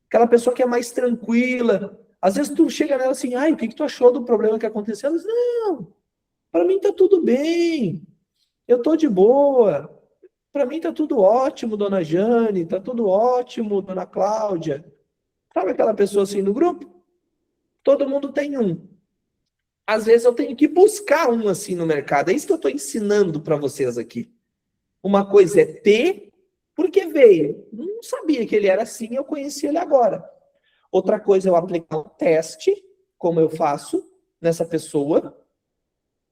S1: Aquela pessoa que é mais tranquila. Às vezes tu chega nela assim, o que tu achou do problema que aconteceu? Ela diz, não, para mim tá tudo bem. Eu tô de boa. Para mim tá tudo ótimo, dona Jane. Tá tudo ótimo, dona Cláudia. Sabe aquela pessoa assim no grupo? Todo mundo tem um. Às vezes eu tenho que buscar um assim no mercado. É isso que eu estou ensinando para vocês aqui. Uma coisa é ter, porque veio. Não sabia que ele era assim, eu conheci ele agora. Outra coisa é eu aplicar um teste, como eu faço nessa pessoa,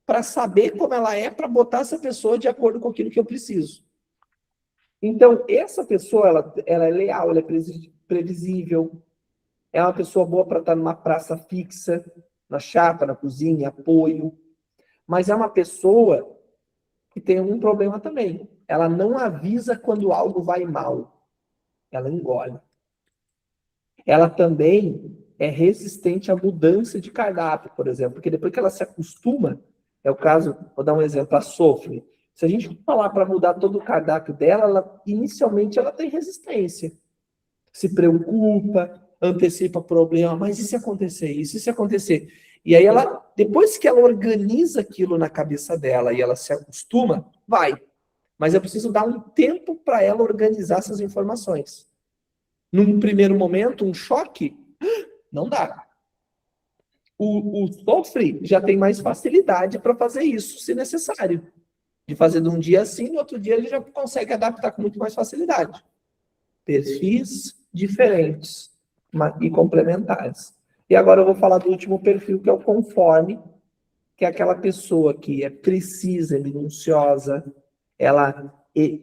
S1: para saber como ela é, para botar essa pessoa de acordo com aquilo que eu preciso. Então, essa pessoa, ela é leal, ela é previsível, é uma pessoa boa para estar numa praça fixa, na chapa, na cozinha, apoio. Mas é uma pessoa que tem algum problema também. Ela não avisa quando algo vai mal. Ela engole. Ela também é resistente à mudança de cardápio, por exemplo, porque depois que ela se acostuma, é o caso, vou dar um exemplo, a Sofre. Se a gente falar para mudar todo o cardápio dela, inicialmente ela tem resistência. Se preocupa, antecipa problema, mas e se acontecer isso? E se acontecer? E aí ela, depois que ela organiza aquilo na cabeça dela e ela se acostuma, vai. Mas eu preciso dar um tempo para ela organizar essas informações. Num primeiro momento, um choque, não dá. O Sofre já tem mais facilidade para fazer isso, se necessário. De fazer de um dia assim, no outro dia ele já consegue adaptar com muito mais facilidade. Perfis diferentes e complementares. E agora eu vou falar do último perfil, que é o conforme, que é aquela pessoa que é precisa, minuciosa, ela é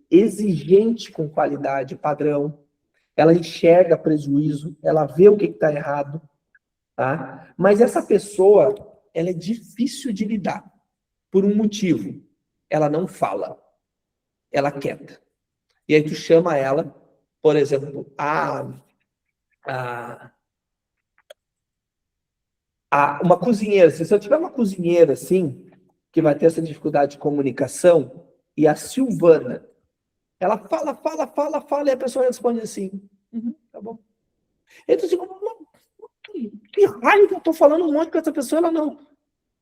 S1: exigente com qualidade, padrão, ela enxerga prejuízo, ela vê o que está errado, tá? Mas essa pessoa, ela é difícil de lidar, por um motivo. Ela não fala, ela quieta. E aí tu chama ela, por exemplo, uma cozinheira. Se eu tiver uma cozinheira assim, que vai ter essa dificuldade de comunicação, e a Silvana, ela fala, e a pessoa responde assim, tá bom. E aí tu fica, que raio que eu tô falando um monte com essa pessoa, ela não.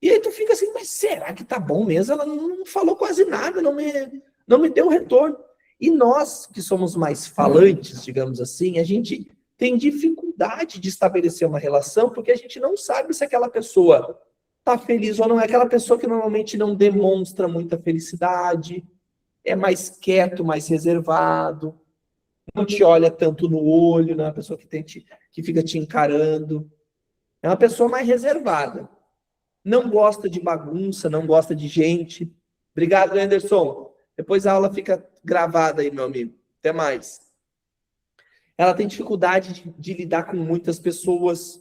S1: E aí tu fica assim, mas será que tá bom mesmo? Ela não falou quase nada, não me deu retorno. E nós, que somos mais falantes, digamos assim, a gente tem dificuldade de estabelecer uma relação, porque a gente não sabe se aquela pessoa tá feliz ou não. É aquela pessoa que normalmente não demonstra muita felicidade, é mais quieto, mais reservado, não te olha tanto no olho, não é uma pessoa que fica te encarando. É uma pessoa mais reservada. Não gosta de bagunça, não gosta de gente. Obrigado, Anderson. Depois a aula fica gravada aí, meu amigo. Até mais. Ela tem dificuldade de lidar com muitas pessoas.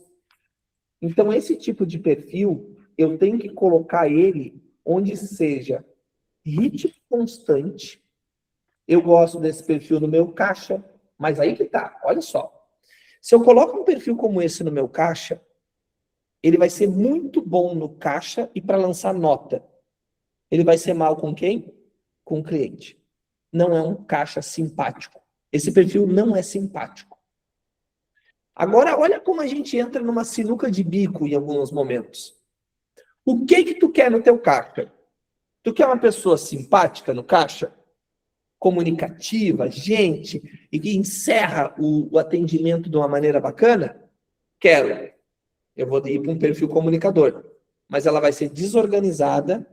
S1: Então, esse tipo de perfil, eu tenho que colocar ele onde seja ritmo constante. Eu gosto desse perfil no meu caixa, mas aí que tá, olha só. Se eu coloco um perfil como esse no meu caixa, ele vai ser muito bom no caixa e para lançar nota. Ele vai ser mal com quem? Com o cliente. Não é um caixa simpático. Esse perfil não é simpático. Agora, olha como a gente entra numa sinuca de bico em alguns momentos. O que tu quer no teu caixa? Tu quer uma pessoa simpática no caixa? Comunicativa, gente, e que encerra o atendimento de uma maneira bacana? Quero. Eu vou ir para um perfil comunicador. Mas ela vai ser desorganizada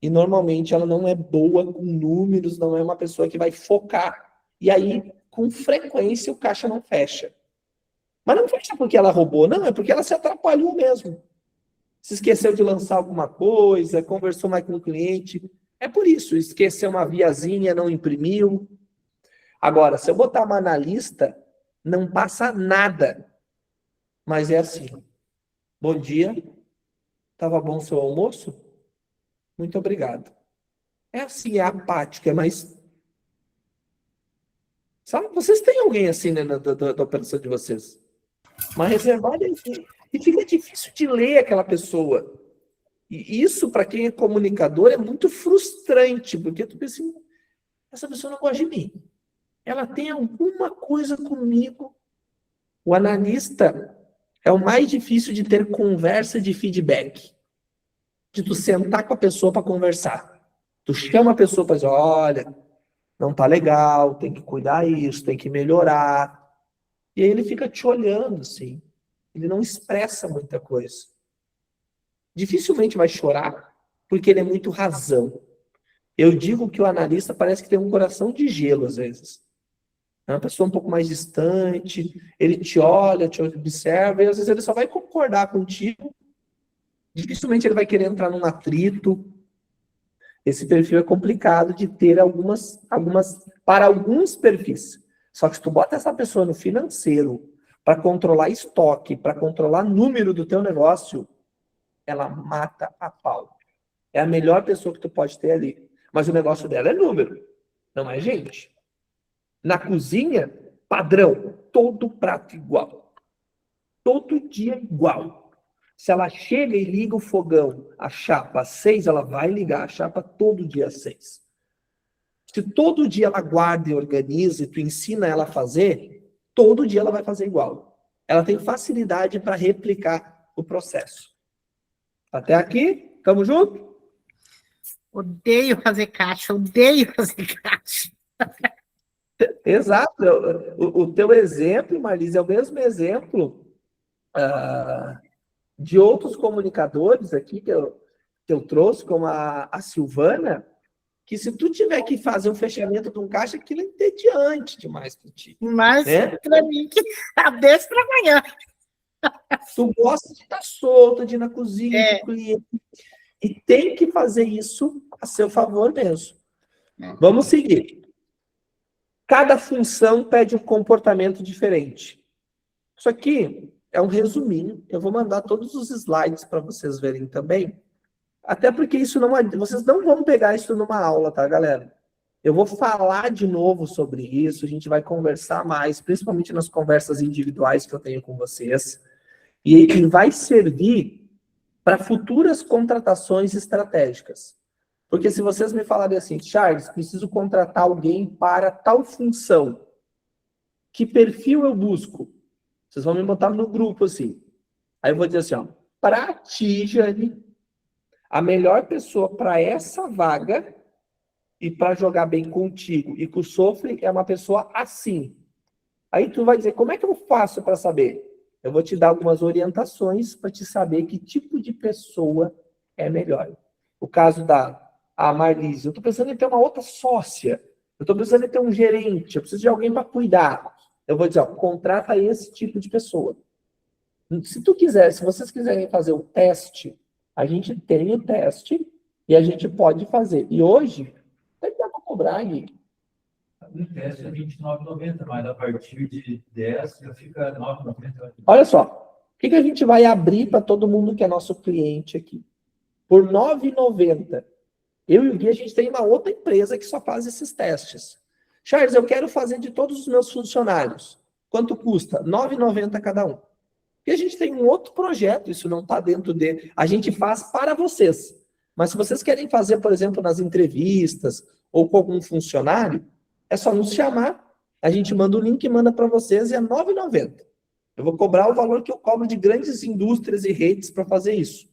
S1: e normalmente ela não é boa com números, não é uma pessoa que vai focar. E aí, com frequência, o caixa não fecha. Mas não fecha porque ela roubou, não, é porque ela se atrapalhou mesmo. Se esqueceu de lançar alguma coisa, conversou mais com o cliente. É por isso, esqueceu uma viazinha, não imprimiu. Agora, se eu botar uma analista, não passa nada. Mas é assim. Bom dia. Estava bom o seu almoço? Muito obrigado. É assim, é apático, é mais... Sabe, vocês têm alguém assim, né, da operação de vocês? Uma reservada e fica difícil de ler aquela pessoa. E isso, para quem é comunicador, é muito frustrante, porque tu pensa assim, essa pessoa não gosta de mim. Ela tem alguma coisa comigo. O analista é o mais difícil de ter conversa de feedback. De tu sentar com a pessoa para conversar. Tu chama a pessoa para dizer, olha, não tá legal, tem que cuidar isso, tem que melhorar. E aí ele fica te olhando, assim. Ele não expressa muita coisa. Dificilmente vai chorar, porque ele é muito razão. Eu digo que o analista parece que tem um coração de gelo, às vezes. É uma pessoa um pouco mais distante, ele te olha, te observa, e às vezes ele só vai concordar contigo. Dificilmente ele vai querer entrar num atrito. Esse perfil é complicado de ter para alguns perfis. Só que se tu bota essa pessoa no financeiro para controlar estoque, para controlar número do teu negócio, ela mata a pau. É a melhor pessoa que tu pode ter ali. Mas o negócio dela é número, não é gente. Na cozinha, padrão, todo prato igual. Todo dia igual. Se ela chega e liga o fogão, a chapa às 6, ela vai ligar a chapa todo dia às 6. Se todo dia ela guarda e organiza e tu ensina ela a fazer, todo dia ela vai fazer igual. Ela tem facilidade para replicar o processo. Até aqui, tamo junto?
S2: Odeio fazer caixa, odeio fazer caixa.
S1: Exato. O teu exemplo, Marlise, é o mesmo exemplo de outros comunicadores aqui que eu trouxe, como a Silvana, que se tu tiver que fazer um fechamento de um caixa, aquilo é entediante demais para ti.
S2: Mas,
S1: né?
S2: para mim, que desse para amanhã.
S1: Tu gosta de estar solta, de ir na cozinha, com o cliente. E tem que fazer isso a seu favor mesmo. Vamos seguir. Cada função pede um comportamento diferente. Isso aqui é um resuminho. Eu vou mandar todos os slides para vocês verem também. Até porque isso não, vocês não vão pegar isso numa aula, tá, galera? Eu vou falar de novo sobre isso, a gente vai conversar mais, principalmente nas conversas individuais que eu tenho com vocês. E vai servir para futuras contratações estratégicas. Porque se vocês me falarem assim, Charles, preciso contratar alguém para tal função, que perfil eu busco? Vocês vão me botar no grupo assim. Aí eu vou dizer assim, ó, para ti, Jane, a melhor pessoa para essa vaga e para jogar bem contigo e com o Sofre é uma pessoa assim. Aí tu vai dizer, como é que eu faço para saber? Eu vou te dar algumas orientações para te saber que tipo de pessoa é melhor. O caso da Marlise, eu estou pensando em ter uma outra sócia, eu estou pensando em ter um gerente, eu preciso de alguém para cuidar. Eu vou dizer, ó, contrata esse tipo de pessoa. Se vocês quiserem fazer o teste, a gente tem o teste e a gente pode fazer. E hoje, até dá para cobrar aí.
S3: No teste é R$29,90, mas a partir de 10 já fica R$9,90.
S1: Olha só, o que a gente vai abrir para todo mundo que é nosso cliente aqui? Por R$9,90. Eu e o Gui, a gente tem uma outra empresa que só faz esses testes. Charles, eu quero fazer de todos os meus funcionários. Quanto custa? R$9,90 cada um. E a gente tem um outro projeto, isso não está dentro de... A gente faz para vocês. Mas se vocês querem fazer, por exemplo, nas entrevistas ou com algum funcionário, é só nos chamar, a gente manda o link e manda para vocês e é R$9,90. Eu vou cobrar o valor que eu cobro de grandes indústrias e redes para fazer isso.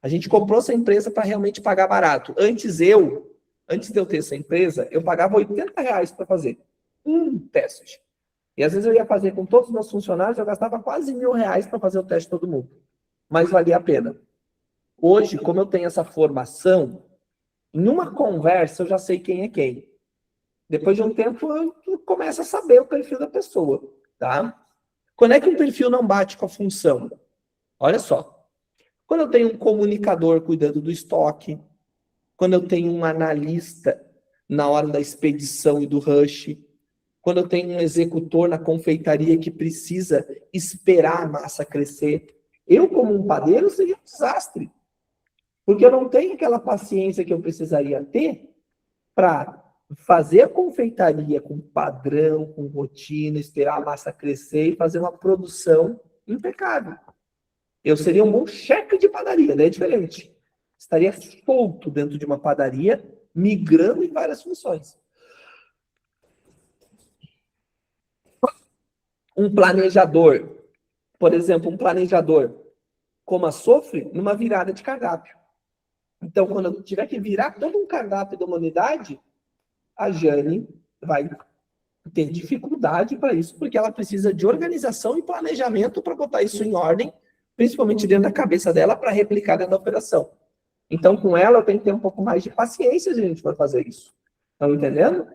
S1: A gente comprou essa empresa para realmente pagar barato. Antes de eu ter essa empresa, eu pagava R$80 para fazer um teste. E às vezes eu ia fazer com todos os meus funcionários, eu gastava quase R$1.000 para fazer o teste de todo mundo. Mas valia a pena. Hoje, como eu tenho essa formação, em uma conversa eu já sei quem é quem. Depois de um tempo eu começo a saber o perfil da pessoa, tá? Quando é que um perfil não bate com a função? Olha só. Quando eu tenho um comunicador cuidando do estoque, quando eu tenho um analista na hora da expedição e do rush, quando eu tenho um executor na confeitaria que precisa esperar a massa crescer, eu, como um padeiro, seria um desastre. Porque eu não tenho aquela paciência que eu precisaria ter para fazer a confeitaria com padrão, com rotina, esperar a massa crescer e fazer uma produção impecável. Eu seria um bom chefe de padaria, né? É diferente. Estaria solto dentro de uma padaria, migrando em várias funções. Um planejador, por exemplo, como a Sofre, numa virada de cardápio. Então, quando eu tiver que virar todo um cardápio da humanidade, a Jane vai ter dificuldade para isso, porque ela precisa de organização e planejamento para botar isso em ordem, principalmente dentro da cabeça dela, para replicar dentro da operação. Então, com ela, eu tenho que ter um pouco mais de paciência se a gente for fazer isso. Estão entendendo?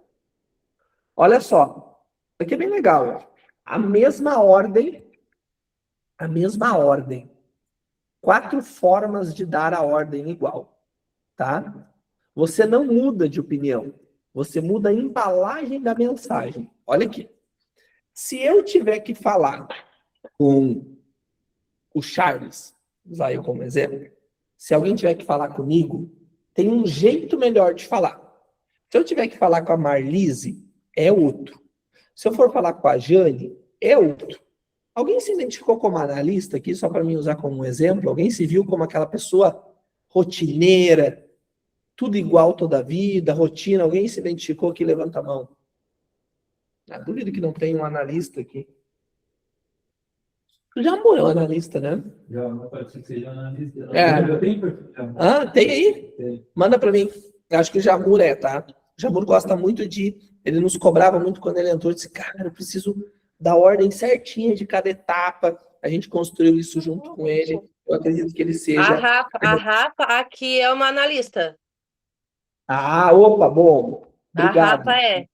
S1: Olha só. Isso aqui é bem legal. A mesma ordem. 4 formas de dar a ordem igual. Tá? Você não muda de opinião. Você muda a embalagem da mensagem. Olha aqui. Se eu tiver que falar com o Charles, usar eu como exemplo, se alguém tiver que falar comigo, tem um jeito melhor de falar. Se eu tiver que falar com a Marlise, é outro. Se eu for falar com a Jane, é outro. Alguém se identificou como analista aqui, só para mim usar como um exemplo? Alguém se viu como aquela pessoa rotineira, tudo igual toda a vida, rotina? Alguém se identificou aqui? Levanta a mão. Duvido que não tem um analista aqui. Tu já morou analista, né?
S3: Já não pode ser que seja analista.
S1: É.
S3: Eu tenho perfil.
S1: Tem aí?
S3: Tem.
S1: Manda para mim. Eu acho que o Jamur tá? O Jamur gosta muito de... Ele nos cobrava muito quando ele entrou. Disse, cara, eu preciso da ordem certinha de cada etapa. A gente construiu isso junto com ele. Eu acredito que ele seja...
S5: A Rafa aqui é uma analista.
S1: Opa, bom. Obrigado.
S5: A Rafa é.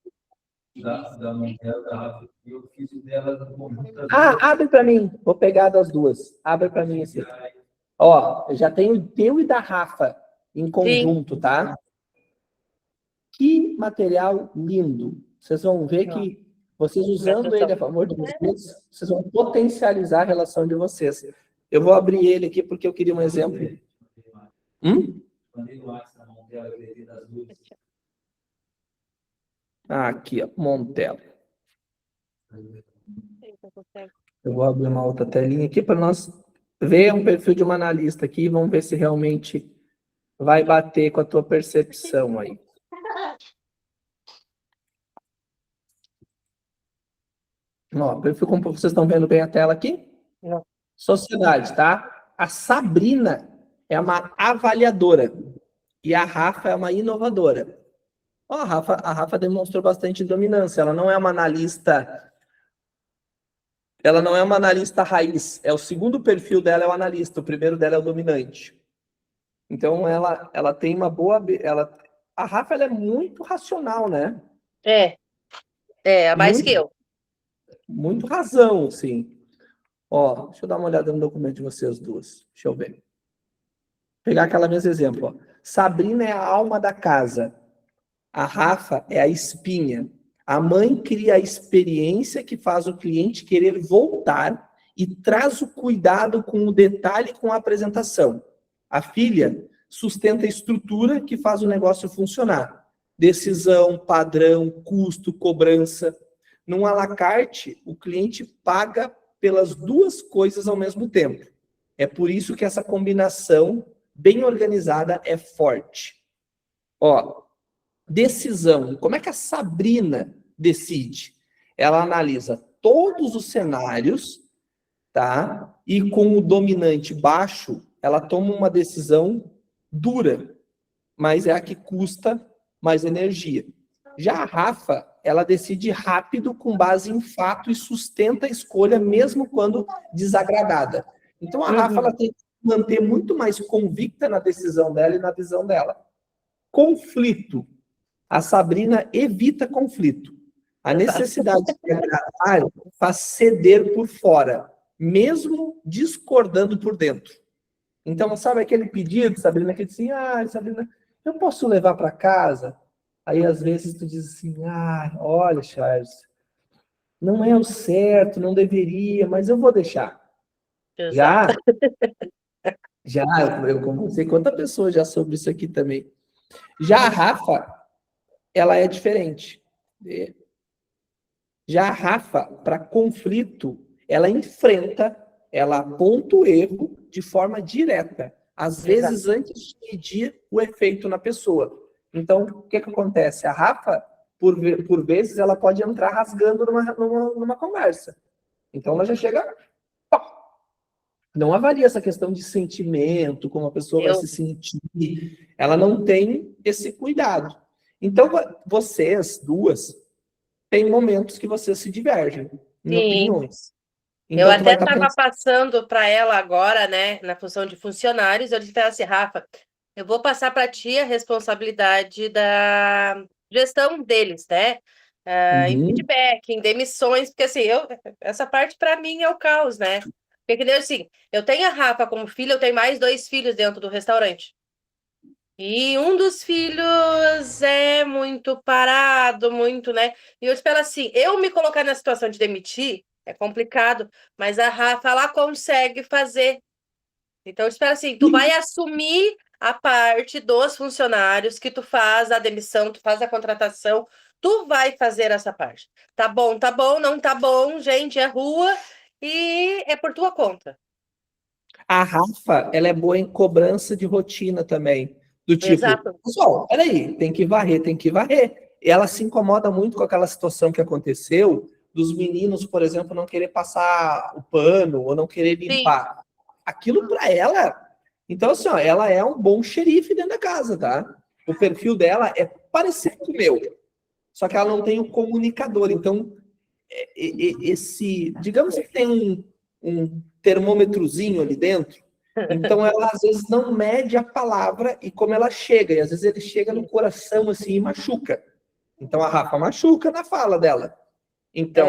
S3: Da Montel, da Rafa. Eu fiz dela no conjunto.
S1: Abre para mim. Vou pegar das duas. Abre para mim esse. Ó, eu já tenho o teu e da Rafa em conjunto, tá? Que material lindo. Vocês vão ver que vocês usando ele a favor de vocês, vocês vão potencializar a relação de vocês. Eu vou abrir ele aqui porque eu queria um exemplo.
S3: Mandei no WhatsApp da Montel, eu lembrei das duas.
S1: Aqui, ó, Montelo. Eu vou abrir uma outra telinha aqui para nós ver um perfil de uma analista aqui e vamos ver se realmente vai bater com a tua percepção aí. Ó, perfil, como vocês estão vendo bem a tela aqui?
S5: Não.
S1: Sociedade, tá? A Sabrina é uma avaliadora e a Rafa é uma inovadora. Ó, a Rafa demonstrou bastante dominância. Ela não é uma analista raiz. É o segundo perfil dela é o analista, o primeiro dela é o dominante. Então ela tem uma boa, a Rafa ela é muito racional, né?
S5: É mais que eu.
S1: Muito razão, sim. Ó, deixa eu dar uma olhada no documento de vocês duas. Deixa eu ver. Pegar aquela mesmo exemplo, ó. Sabrina é a alma da casa. A Rafa é a espinha. A mãe cria a experiência que faz o cliente querer voltar e traz o cuidado com o detalhe e com a apresentação. A filha sustenta a estrutura que faz o negócio funcionar. Decisão, padrão, custo, cobrança. Num à la carte, o cliente paga pelas duas coisas ao mesmo tempo. É por isso que essa combinação bem organizada é forte. Ó, decisão. Como é que a Sabrina decide? Ela analisa todos os cenários, tá? E com o dominante baixo, ela toma uma decisão dura, mas é a que custa mais energia. Já a Rafa, ela decide rápido com base em fato e sustenta a escolha mesmo quando desagradada. Então a Rafa ela tem que manter muito mais convicta na decisão dela e na visão dela. Conflito. A Sabrina evita conflito. A necessidade de agradar faz ceder por fora, mesmo discordando por dentro. Então, sabe aquele pedido, Sabrina, que diz assim, Sabrina, eu posso levar para casa? Aí, às vezes, tu diz assim, olha, Charles, não é o certo, não deveria, mas eu vou deixar.
S5: Exato.
S1: Já, eu conversei com outra pessoa já sobre isso aqui também. Já a Rafa, ela é diferente. Já a Rafa, para conflito, ela enfrenta, ela aponta o erro de forma direta, às vezes antes de medir o efeito na pessoa. Então, o que acontece? A Rafa, por vezes, ela pode entrar rasgando numa conversa. Então, ela já chega... Não avalia essa questão de sentimento, como a pessoa vai se sentir. Ela não tem esse cuidado. Então, vocês duas, tem momentos que vocês se divergem em opiniões. Então,
S5: eu até estava passando para ela agora, né, na função de funcionários, eu disse para ela assim, Rafa, eu vou passar para ti a responsabilidade da gestão deles, né? Em feedback, em demissões, porque assim, essa parte para mim é o caos, né? Porque assim, eu tenho a Rafa como filha, eu tenho mais 2 filhos dentro do restaurante. E um dos filhos é muito parado, muito, né? E eu espero assim, eu me colocar na situação de demitir é complicado, mas a Rafa, ela consegue fazer. Então, eu espero assim, tu vai assumir a parte dos funcionários que tu faz a demissão, tu faz a contratação, tu vai fazer essa parte. Tá bom, não tá bom, gente, é rua e é por tua conta.
S1: A Rafa, ela é boa em cobrança de rotina também. Do tipo,
S5: Exato.
S1: pessoal, peraí, tem que varrer, tem que varrer. E ela se incomoda muito com aquela situação que aconteceu dos meninos, por exemplo, não querer passar o pano ou não querer limpar. Aquilo para ela... Então, assim, ó, ela é um bom xerife dentro da casa, tá? O perfil dela é parecido com o meu. Só que ela não tem o comunicador. Então, digamos que tem um termômetrozinho ali dentro. Então, ela às vezes não mede a palavra e como ela chega. E às vezes ele chega no coração assim e machuca. Então, a Rafa machuca na fala dela. Então,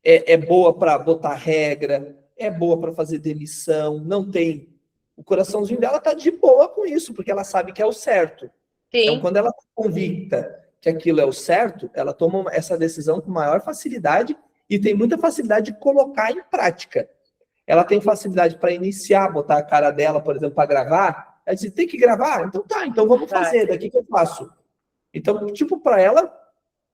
S1: é boa para botar regra, é boa para fazer demissão, não tem. O coraçãozinho dela tá de boa com isso, porque ela sabe que é o certo.
S5: Sim.
S1: Então, quando ela está convicta que aquilo é o certo, ela toma essa decisão com maior facilidade e tem muita facilidade de colocar em prática. Ela tem facilidade para iniciar, botar a cara dela, por exemplo, para gravar. Ela diz, tem que gravar? Então tá, então vamos fazer, daqui que eu faço. Então, tipo, para ela,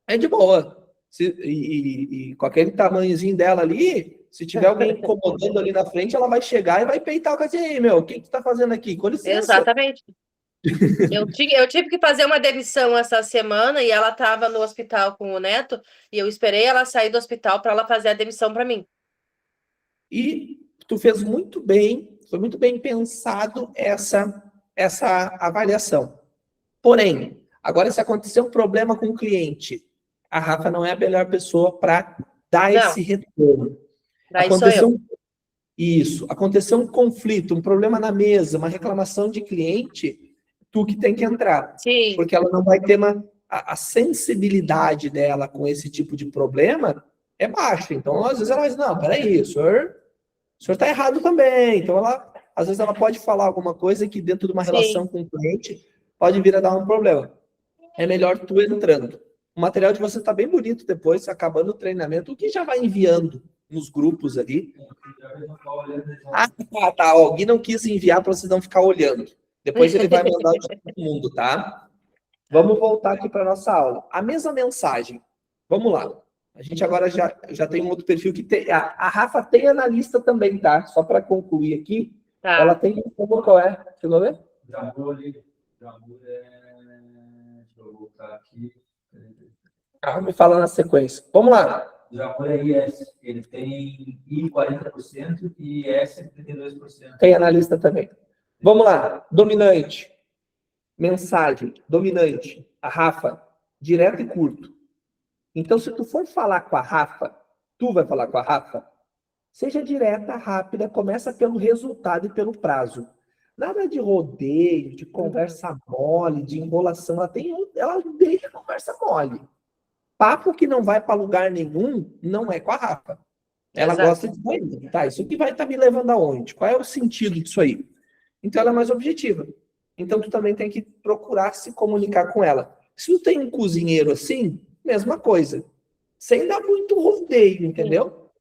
S1: é de boa. E com aquele tamanhozinho dela ali, se tiver alguém incomodando ali na frente, ela vai chegar e vai peitar o cara e dizer, ei, meu, o que tu tá fazendo aqui? Com licença.
S5: Exatamente. Eu tive que fazer uma demissão essa semana e ela estava no hospital com o neto e eu esperei ela sair do hospital para ela fazer a demissão para mim.
S1: E tu fez muito bem, foi muito bem pensado essa avaliação. Porém, agora se acontecer um problema com o cliente, a Rafa não é a melhor pessoa para dar esse retorno. Aconteceu um conflito, um problema na mesa, uma reclamação de cliente, tu que tem que entrar.
S5: Sim.
S1: Porque ela não vai ter a sensibilidade dela com esse tipo de problema é baixa. Então, às vezes ela vai dizer, não, peraí, o senhor está errado também. Então, às vezes ela pode falar alguma coisa que dentro de uma relação com o cliente pode vir a dar um problema. É melhor tu entrando. O material de você está bem bonito depois, acabando o treinamento, o que já vai enviando nos grupos ali. Tá. O Gui não quis enviar para você não ficar olhando. Depois ele vai mandar de todo mundo, tá? Vamos voltar aqui para nossa aula. A mesma mensagem. Vamos lá. A gente agora já tem um outro perfil que tem... A Rafa tem analista também, tá? Só para concluir aqui. Tá. Ela tem... Qual é? Deixa eu ver.
S3: Jamur é... Deixa eu voltar aqui.
S1: Me fala na sequência. Vamos lá.
S3: Jamur é IS. Ele tem I 40% e S 32%.
S1: Tem analista também. Vamos lá. Dominante. Mensagem. Dominante. A Rafa. Direto e curto. Então, se tu for falar com a Rafa, tu vai falar com a Rafa, seja direta, rápida, começa pelo resultado e pelo prazo. Nada de rodeio, de conversa mole, de enrolação. Ela deixa conversa mole. Papo que não vai para lugar nenhum, não é com a Rafa. Ela gosta de... Tá, isso que vai estar me levando aonde? Qual é o sentido disso aí? Então, ela é mais objetiva. Então, tu também tem que procurar se comunicar com ela. Se tu tem um cozinheiro assim, mesma coisa. Sem dar muito rodeio, entendeu?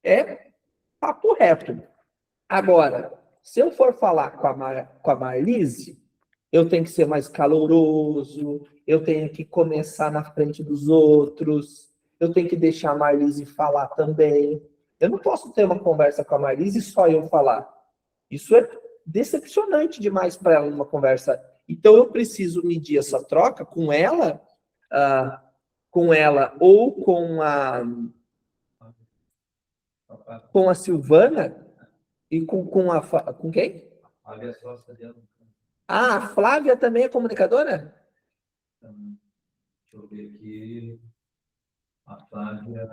S1: É papo reto. Agora, se eu for falar com a Marlise, eu tenho que ser mais caloroso, eu tenho que começar na frente dos outros, eu tenho que deixar a Marlise falar também. Eu não posso ter uma conversa com a Marlise e só eu falar. Isso é decepcionante demais para ela numa conversa. Então, eu preciso medir essa troca com ela ou com a Silvana e com quem? A Flávia também é comunicadora?
S3: Deixa eu ver aqui. A Flávia.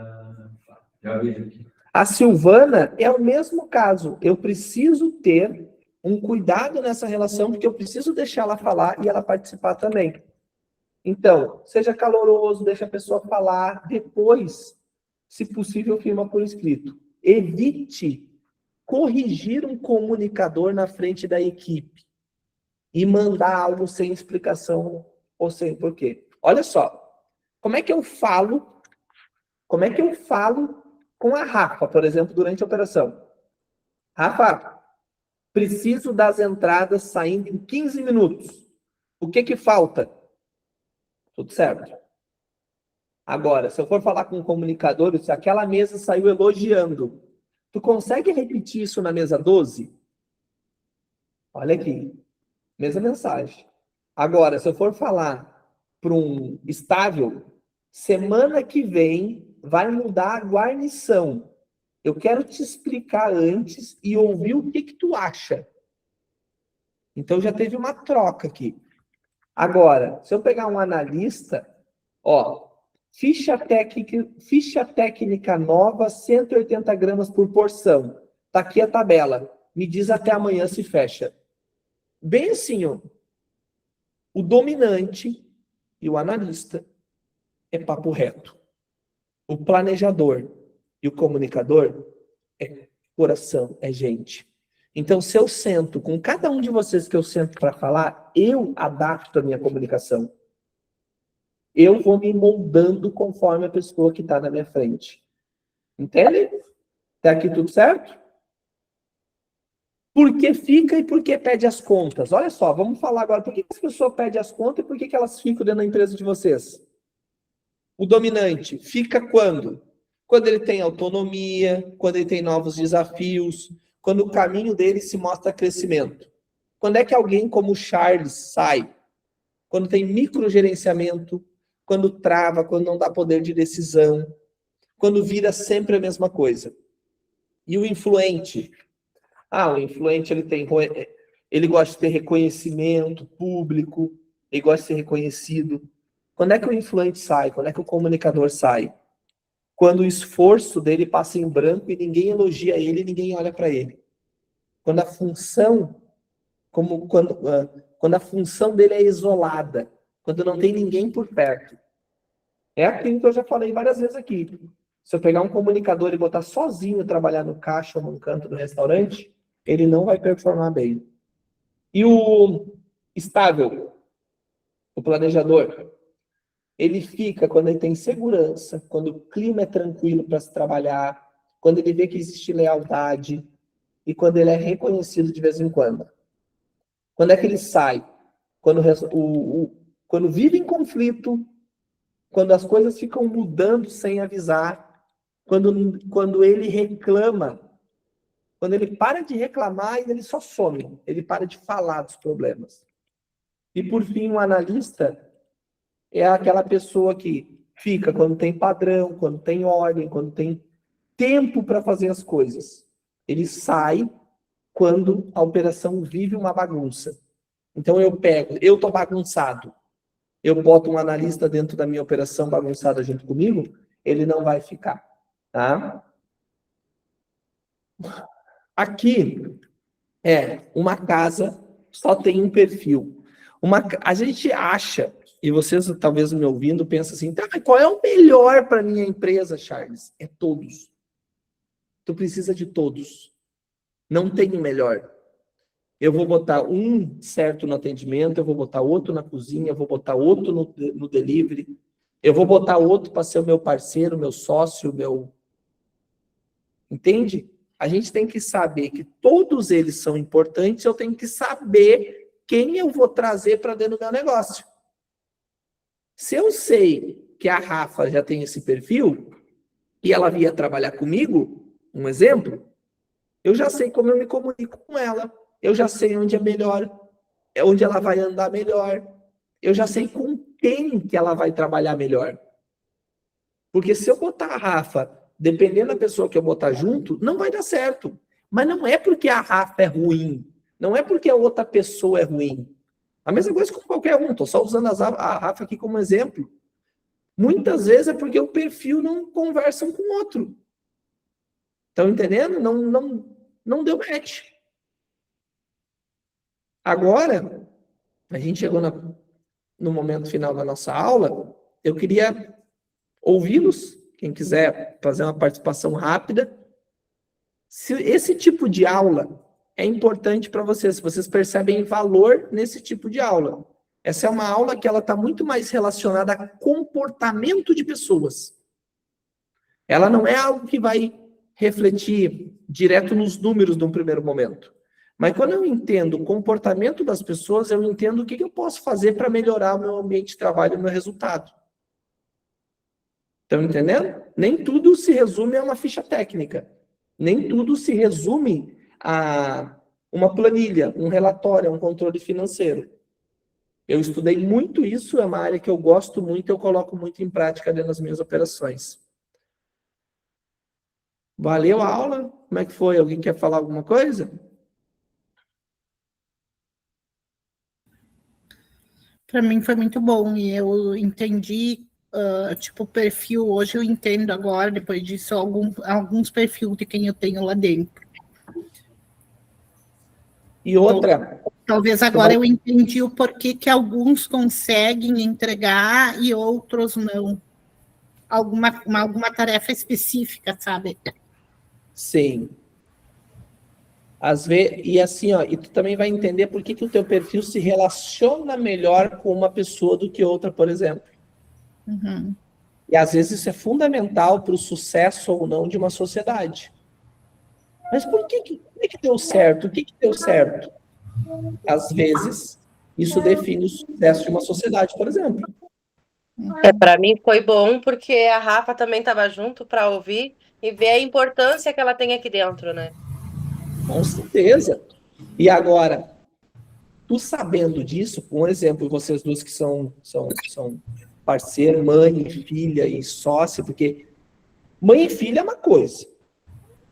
S3: Já vejo aqui.
S1: A Silvana é o mesmo caso. Eu preciso ter um cuidado nessa relação, porque eu preciso deixar ela falar e ela participar também. Então, seja caloroso, deixa a pessoa falar. Depois, se possível, firma por escrito. Evite corrigir um comunicador na frente da equipe e mandar algo sem explicação ou sem porquê. Olha só, como é que eu falo com a Rafa, por exemplo, durante a operação? Rafa, Preciso das entradas saindo em 15 minutos. O que falta? Tudo certo. Agora, se eu for falar com um comunicador, se aquela mesa saiu elogiando, tu consegue repetir isso na mesa 12? Olha aqui. Mesma mensagem. Agora, se eu for falar para um estável, semana que vem vai mudar a guarnição. Eu quero te explicar antes e ouvir o que tu acha. Então já teve uma troca aqui. Agora, se eu pegar um analista, ó, ficha técnica nova, 180 gramas por porção. Tá aqui a tabela. Me diz até amanhã se fecha. Bem assim, ó. O dominante e o analista é papo reto. O planejador e o comunicador é coração, é gente. Então, se eu sento com cada um de vocês que eu sento para falar, eu adapto a minha comunicação. Eu vou me moldando conforme a pessoa que está na minha frente. Entende? Tá aqui tudo certo? Por que fica e por que pede as contas? Olha só, vamos falar agora. Por que as pessoas pedem as contas e por que elas ficam dentro da empresa de vocês? O dominante fica quando? Quando ele tem autonomia, quando ele tem novos desafios, quando o caminho dele se mostra crescimento. Quando é que alguém como o Charles sai? Quando tem microgerenciamento, quando trava, quando não dá poder de decisão, quando vira sempre a mesma coisa. E o influente? O influente ele gosta de ter reconhecimento público, ele gosta de ser reconhecido. Quando é que o influente sai? Quando é que o comunicador sai? Quando o esforço dele passa em branco e ninguém elogia ele, ninguém olha para ele. Quando a função, quando a função dele é isolada, quando não tem ninguém por perto. É aquilo que eu já falei várias vezes aqui. Se eu pegar um comunicador e botar sozinho trabalhar no caixa ou num canto do restaurante, ele não vai performar bem. E o estável, o planejador, ele fica quando ele tem segurança, quando o clima é tranquilo para se trabalhar, quando ele vê que existe lealdade e quando ele é reconhecido de vez em quando. Quando é que ele sai? Quando vive em conflito, quando as coisas ficam mudando sem avisar, quando ele reclama, quando ele para de reclamar e ele só some, ele para de falar dos problemas. E por fim, um analista é aquela pessoa que fica quando tem padrão, quando tem ordem, quando tem tempo para fazer as coisas. Ele sai quando a operação vive uma bagunça. Então eu estou bagunçado, eu boto um analista dentro da minha operação bagunçada junto comigo, ele não vai ficar, tá? Aqui é uma casa, só tem um perfil. A gente acha, e vocês talvez me ouvindo pensam assim, tá, mas qual é o melhor para minha empresa, Charles? É todos. Tu precisa de todos. Não tem o melhor. Eu vou botar um certo no atendimento, eu vou botar outro na cozinha, eu vou botar outro no delivery, eu vou botar outro para ser o meu parceiro, meu sócio, meu... Entende? A gente tem que saber que todos eles são importantes, eu tenho que saber quem eu vou trazer para dentro do meu negócio. Se eu sei que a Rafa já tem esse perfil, e ela vinha trabalhar comigo, um exemplo, eu já sei como eu me comunico com ela, eu já sei onde é melhor, onde ela vai andar melhor, eu já sei com quem que ela vai trabalhar melhor. Porque se eu botar a Rafa, dependendo da pessoa que eu botar junto, não vai dar certo. Mas não é porque a Rafa é ruim, não é porque a outra pessoa é ruim. A mesma coisa com qualquer um, estou só usando a Rafa aqui como exemplo. Muitas vezes é porque o perfil não conversa um com o outro. Estão entendendo? Não deu match. Agora, a gente chegou no momento final da nossa aula, eu queria ouvi-los, quem quiser fazer uma participação rápida. Se esse tipo de aula é importante para vocês, se vocês percebem valor nesse tipo de aula. Essa é uma aula que ela está muito mais relacionada a comportamento de pessoas. Ela não é algo que vai refletir direto nos números num primeiro momento. Mas quando eu entendo o comportamento das pessoas, eu entendo o que eu posso fazer para melhorar o meu ambiente de trabalho e o meu resultado. Estão entendendo? Nem tudo se resume a uma ficha técnica. Nem tudo se resume a uma planilha, um relatório, um controle financeiro. Eu estudei muito isso, é uma área que eu gosto muito, eu coloco muito em prática dentro das minhas operações. Valeu a aula? Como é que foi? Alguém quer falar alguma coisa?
S2: Para mim foi muito bom e eu entendi, tipo, o perfil. Hoje eu entendo agora, depois disso, alguns perfis de quem eu tenho lá dentro.
S1: E outra,
S2: Talvez agora eu entendi o porquê que alguns conseguem entregar e outros não. Alguma tarefa específica, sabe?
S1: sim. Às vezes, e assim, ó, e tu também vai entender por que o teu perfil se relaciona melhor com uma pessoa do que outra, por exemplo.
S2: Uhum.
S1: E às vezes isso é fundamental para o sucesso ou não de uma sociedade. Mas por que deu certo? O que deu certo? Às vezes, isso define o sucesso de uma sociedade, por exemplo.
S5: Para mim foi bom porque a Rafa também estava junto para ouvir e ver a importância que ela tem aqui dentro, né?
S1: Com certeza. E agora, tu sabendo disso, por exemplo, vocês duas que são parceiro, mãe, filha e sócia, porque mãe e filha é uma coisa,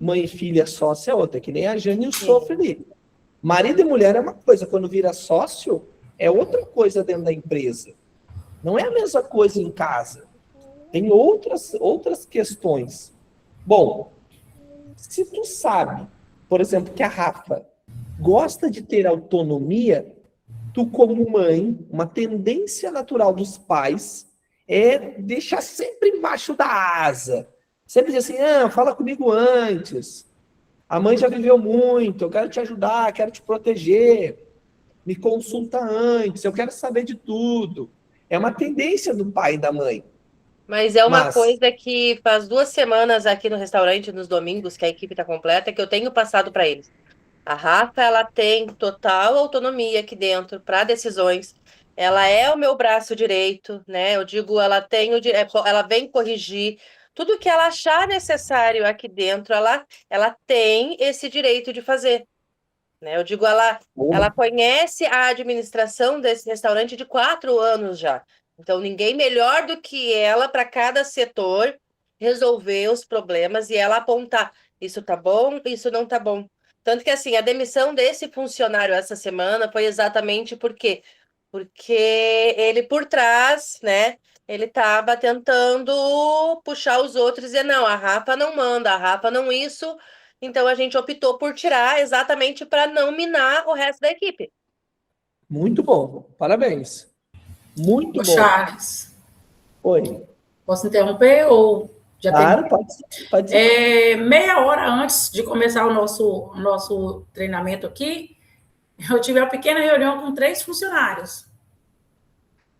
S1: mãe e filha sócia é outra, que nem a Jane e o Sofre ali. Marido e mulher é uma coisa, quando vira sócio, é outra coisa dentro da empresa. Não é a mesma coisa em casa. Tem outras questões. Bom, se tu sabe, por exemplo, que a Rafa gosta de ter autonomia, tu como mãe, uma tendência natural dos pais é deixar sempre embaixo da asa. Sempre dizer assim, fala comigo antes. A mãe já viveu muito, eu quero te ajudar, quero te proteger. Me consulta antes, eu quero saber de tudo. É uma tendência do pai e da mãe.
S5: Mas é uma
S1: Mas,
S5: coisa que faz 2 semanas aqui no restaurante, nos domingos, que a equipe está completa, que eu tenho passado para eles. A Rafa, ela tem total autonomia aqui dentro para decisões. Ela é o meu braço direito, né? Eu digo, ela vem corrigir tudo que ela achar necessário aqui dentro, ela tem esse direito de fazer, né? Eu digo, ela conhece a administração desse restaurante de 4 anos já. Então, ninguém melhor do que ela para cada setor resolver os problemas e ela apontar isso tá bom, isso não tá bom. Tanto que, assim, a demissão desse funcionário essa semana foi exatamente porque ele, por trás, né, ele estava tentando puxar os outros e dizer, não, a Rafa não manda, a Rafa não isso. Então, a gente optou por tirar exatamente para não minar o resto da equipe.
S1: muito bom, parabéns. Muito
S6: Ô,
S1: bom.
S6: Charles,
S1: Oi.
S6: posso interromper ou já
S1: Claro,
S6: tem?
S1: pode ser.
S6: Meia hora antes de começar o nosso treinamento aqui, eu tive uma pequena reunião com 3 funcionários.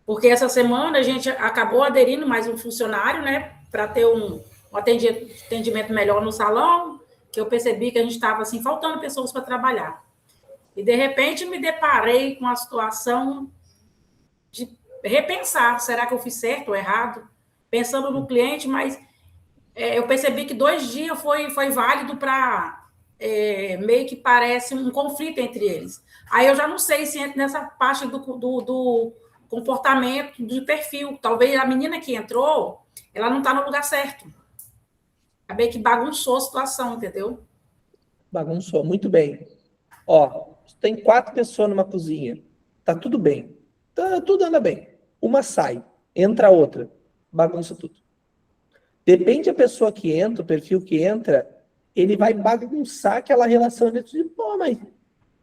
S6: Porque essa semana a gente acabou aderindo mais um funcionário, né, para ter um atendimento melhor no salão, que eu percebi que a gente estava assim, faltando pessoas para trabalhar. E, de repente, me deparei com a situação de repensar, será que eu fiz certo ou errado? Pensando no cliente, mas eu percebi que 2 dias foi válido para meio que parece um conflito entre eles. Aí eu já não sei se entra nessa parte do comportamento, de perfil. Talvez a menina que entrou, ela não está no lugar certo. Acabei que bagunçou a situação, entendeu?
S1: Bagunçou, muito bem. Ó, tem 4 pessoas numa cozinha. Tá tudo bem. Tudo anda bem. Uma sai, entra outra. Bagunça tudo. Depende da pessoa que entra, o perfil que entra, ele vai bagunçar aquela relação dentro de, pô, mas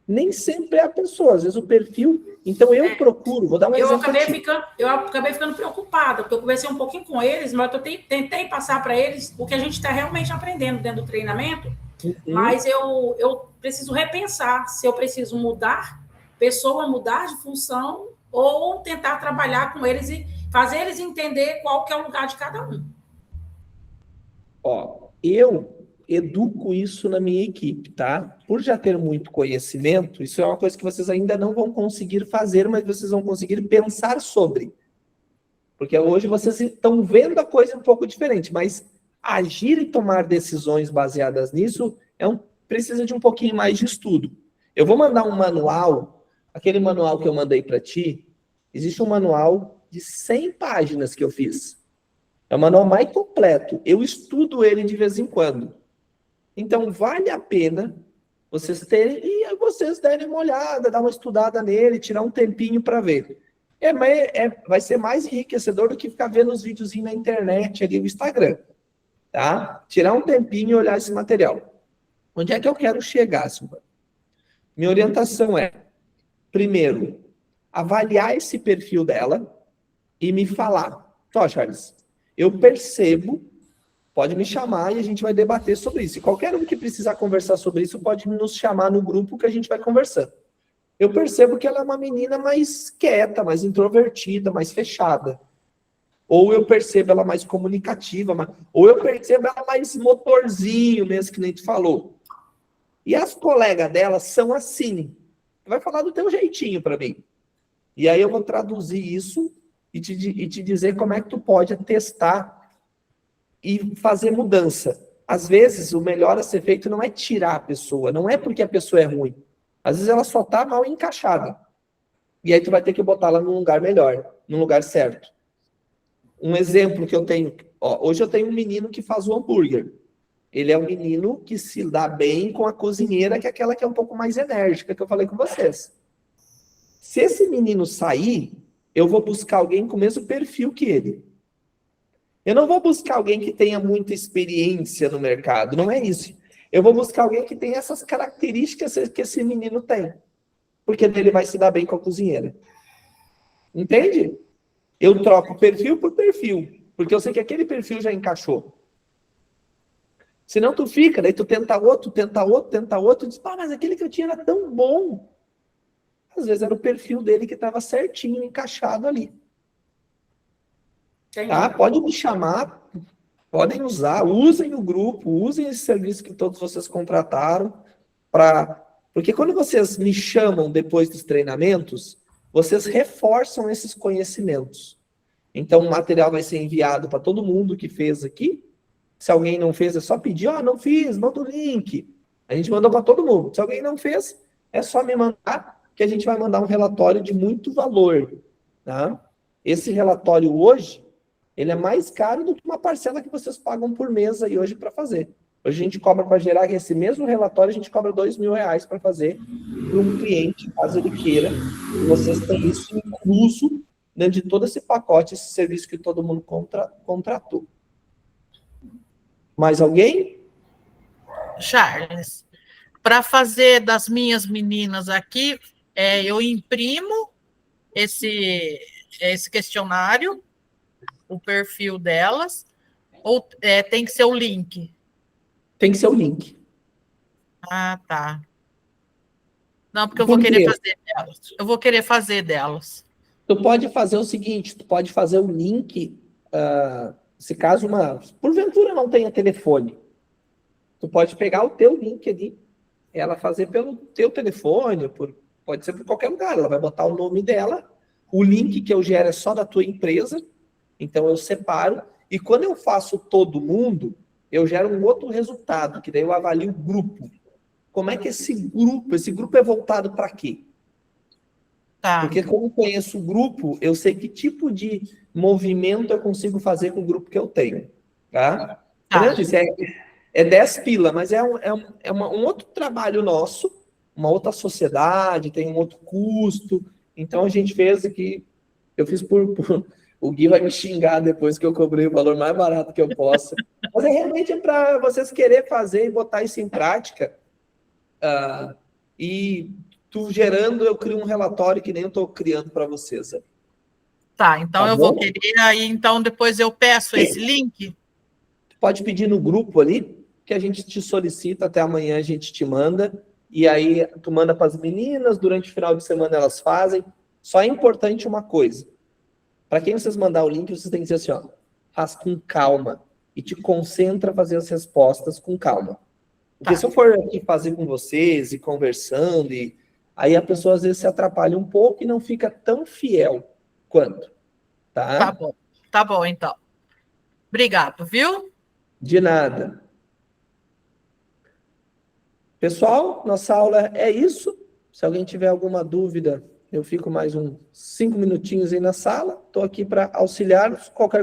S1: nem sempre é a pessoa, às vezes o perfil. Então eu procuro, vou dar um exemplo aqui.
S6: Eu acabei ficando preocupada, porque eu conversei um pouquinho com eles, mas eu tentei passar para eles o que a gente está realmente aprendendo dentro do treinamento, mas eu preciso repensar se eu preciso mudar mudar de função, ou tentar trabalhar com eles e fazer eles entender qual que é o lugar de cada um.
S1: Ó, eu educo isso na minha equipe, tá? Por já ter muito conhecimento, isso é uma coisa que vocês ainda não vão conseguir fazer, mas vocês vão conseguir pensar sobre. Porque hoje vocês estão vendo a coisa um pouco diferente, mas agir e tomar decisões baseadas nisso precisa de um pouquinho mais de estudo. Eu vou mandar um manual, aquele manual que eu mandei para ti, existe um manual de 100 páginas que eu fiz. É o manual mais completo. Eu estudo ele de vez em quando. Então, vale a pena vocês terem, e vocês derem uma olhada, dar uma estudada nele, tirar um tempinho para ver. Vai ser mais enriquecedor do que ficar vendo os videozinhos na internet, ali no Instagram. Tá? Tirar um tempinho e olhar esse material. Onde é que eu quero chegar, Silvana? Minha orientação é, primeiro, avaliar esse perfil dela e me falar. Ó, Charles, eu percebo, pode me chamar e a gente vai debater sobre isso. E qualquer um que precisar conversar sobre isso pode nos chamar no grupo que a gente vai conversando. Eu percebo que ela é uma menina mais quieta, mais introvertida, mais fechada. Ou eu percebo ela mais comunicativa, ou eu percebo ela mais motorzinho mesmo, que nem tu falou. E as colegas dela são assim. Vai falar do teu jeitinho para mim. E aí eu vou traduzir isso e te dizer como é que tu pode testar e fazer mudança. Às vezes, o melhor a ser feito não é tirar a pessoa, não é porque a pessoa é ruim. Às vezes ela só está mal encaixada. E aí tu vai ter que botar ela num lugar melhor, num lugar certo. Um exemplo que eu tenho, hoje eu tenho um menino que faz o hambúrguer. Ele é um menino que se dá bem com a cozinheira, que é aquela que é um pouco mais enérgica, que eu falei com vocês. Se esse menino sair, eu vou buscar alguém com o mesmo perfil que ele. Eu não vou buscar alguém que tenha muita experiência no mercado, não é isso. Eu vou buscar alguém que tenha essas características que esse menino tem. Porque ele vai se dar bem com a cozinheira. Entende? Eu troco perfil por perfil, porque eu sei que aquele perfil já encaixou. Senão tu fica, daí tu tenta outro, e diz, mas aquele que eu tinha era tão bom. Às vezes era o perfil dele que estava certinho, encaixado ali. Tá? Pode me chamar, podem usar, usem o grupo, usem esse serviço que todos vocês contrataram, porque quando vocês me chamam depois dos treinamentos, vocês reforçam esses conhecimentos. Então o material vai ser enviado para todo mundo que fez aqui. Se alguém não fez, é só pedir, não fiz, manda o link. A gente mandou para todo mundo. Se alguém não fez, é só me mandar, que a gente vai mandar um relatório de muito valor. Tá? Esse relatório hoje, ele é mais caro do que uma parcela que vocês pagam por mês aí hoje para fazer. Hoje a gente cobra para gerar esse mesmo relatório, a gente cobra R$2.000 para fazer para um cliente, caso ele queira. E vocês têm isso incluso dentro de todo esse pacote, esse serviço que todo mundo contratou. Mais alguém?
S2: Charles, para fazer das minhas meninas aqui, eu imprimo esse questionário, o perfil delas, ou tem que ser o link?
S1: Tem que ser o link.
S2: Ah, tá. Não, porque eu vou querer fazer delas. Eu vou querer fazer delas.
S1: Tu pode fazer o seguinte, tu pode fazer o link, se caso porventura não tenha telefone, tu pode pegar o teu link ali, ela fazer pelo teu telefone, pode ser por qualquer lugar, ela vai botar o nome dela, o link que eu gero é só da tua empresa, então eu separo, e quando eu faço todo mundo, eu gero um outro resultado, que daí eu avalio o grupo. Como é que esse grupo é voltado para quê?
S2: Tá.
S1: Porque como eu conheço o grupo, eu sei que tipo de movimento eu consigo fazer com o grupo que eu tenho. Tá? Como eu disse, é 10 pila, mas é um outro trabalho nosso, uma outra sociedade, tem um outro custo. Então a gente fez aqui, eu fiz o Gui vai me xingar depois que eu cobrei o valor mais barato que eu possa. Mas realmente para vocês querer fazer e botar isso em prática. E tu gerando, eu crio um relatório que nem eu estou criando para vocês.
S2: Tá, então eu vou querer, aí então depois eu peço esse link?
S1: Tu pode pedir no grupo ali, que a gente te solicita, até amanhã a gente te manda, e aí tu manda para as meninas, durante o final de semana elas fazem. Só é importante uma coisa, para quem vocês mandar o link, vocês têm que dizer assim, faz com calma, e te concentra a fazer as respostas com calma. Porque
S2: Tá.
S1: se eu for aqui fazer com vocês e conversando, aí a pessoa às vezes se atrapalha um pouco e não fica tão fiel quanto.
S2: Tá bom, então. Obrigado, viu?
S1: De nada. Pessoal, nossa aula é isso. Se alguém tiver alguma dúvida, eu fico mais uns 5 minutinhos aí na sala. Estou aqui para auxiliar. Qualquer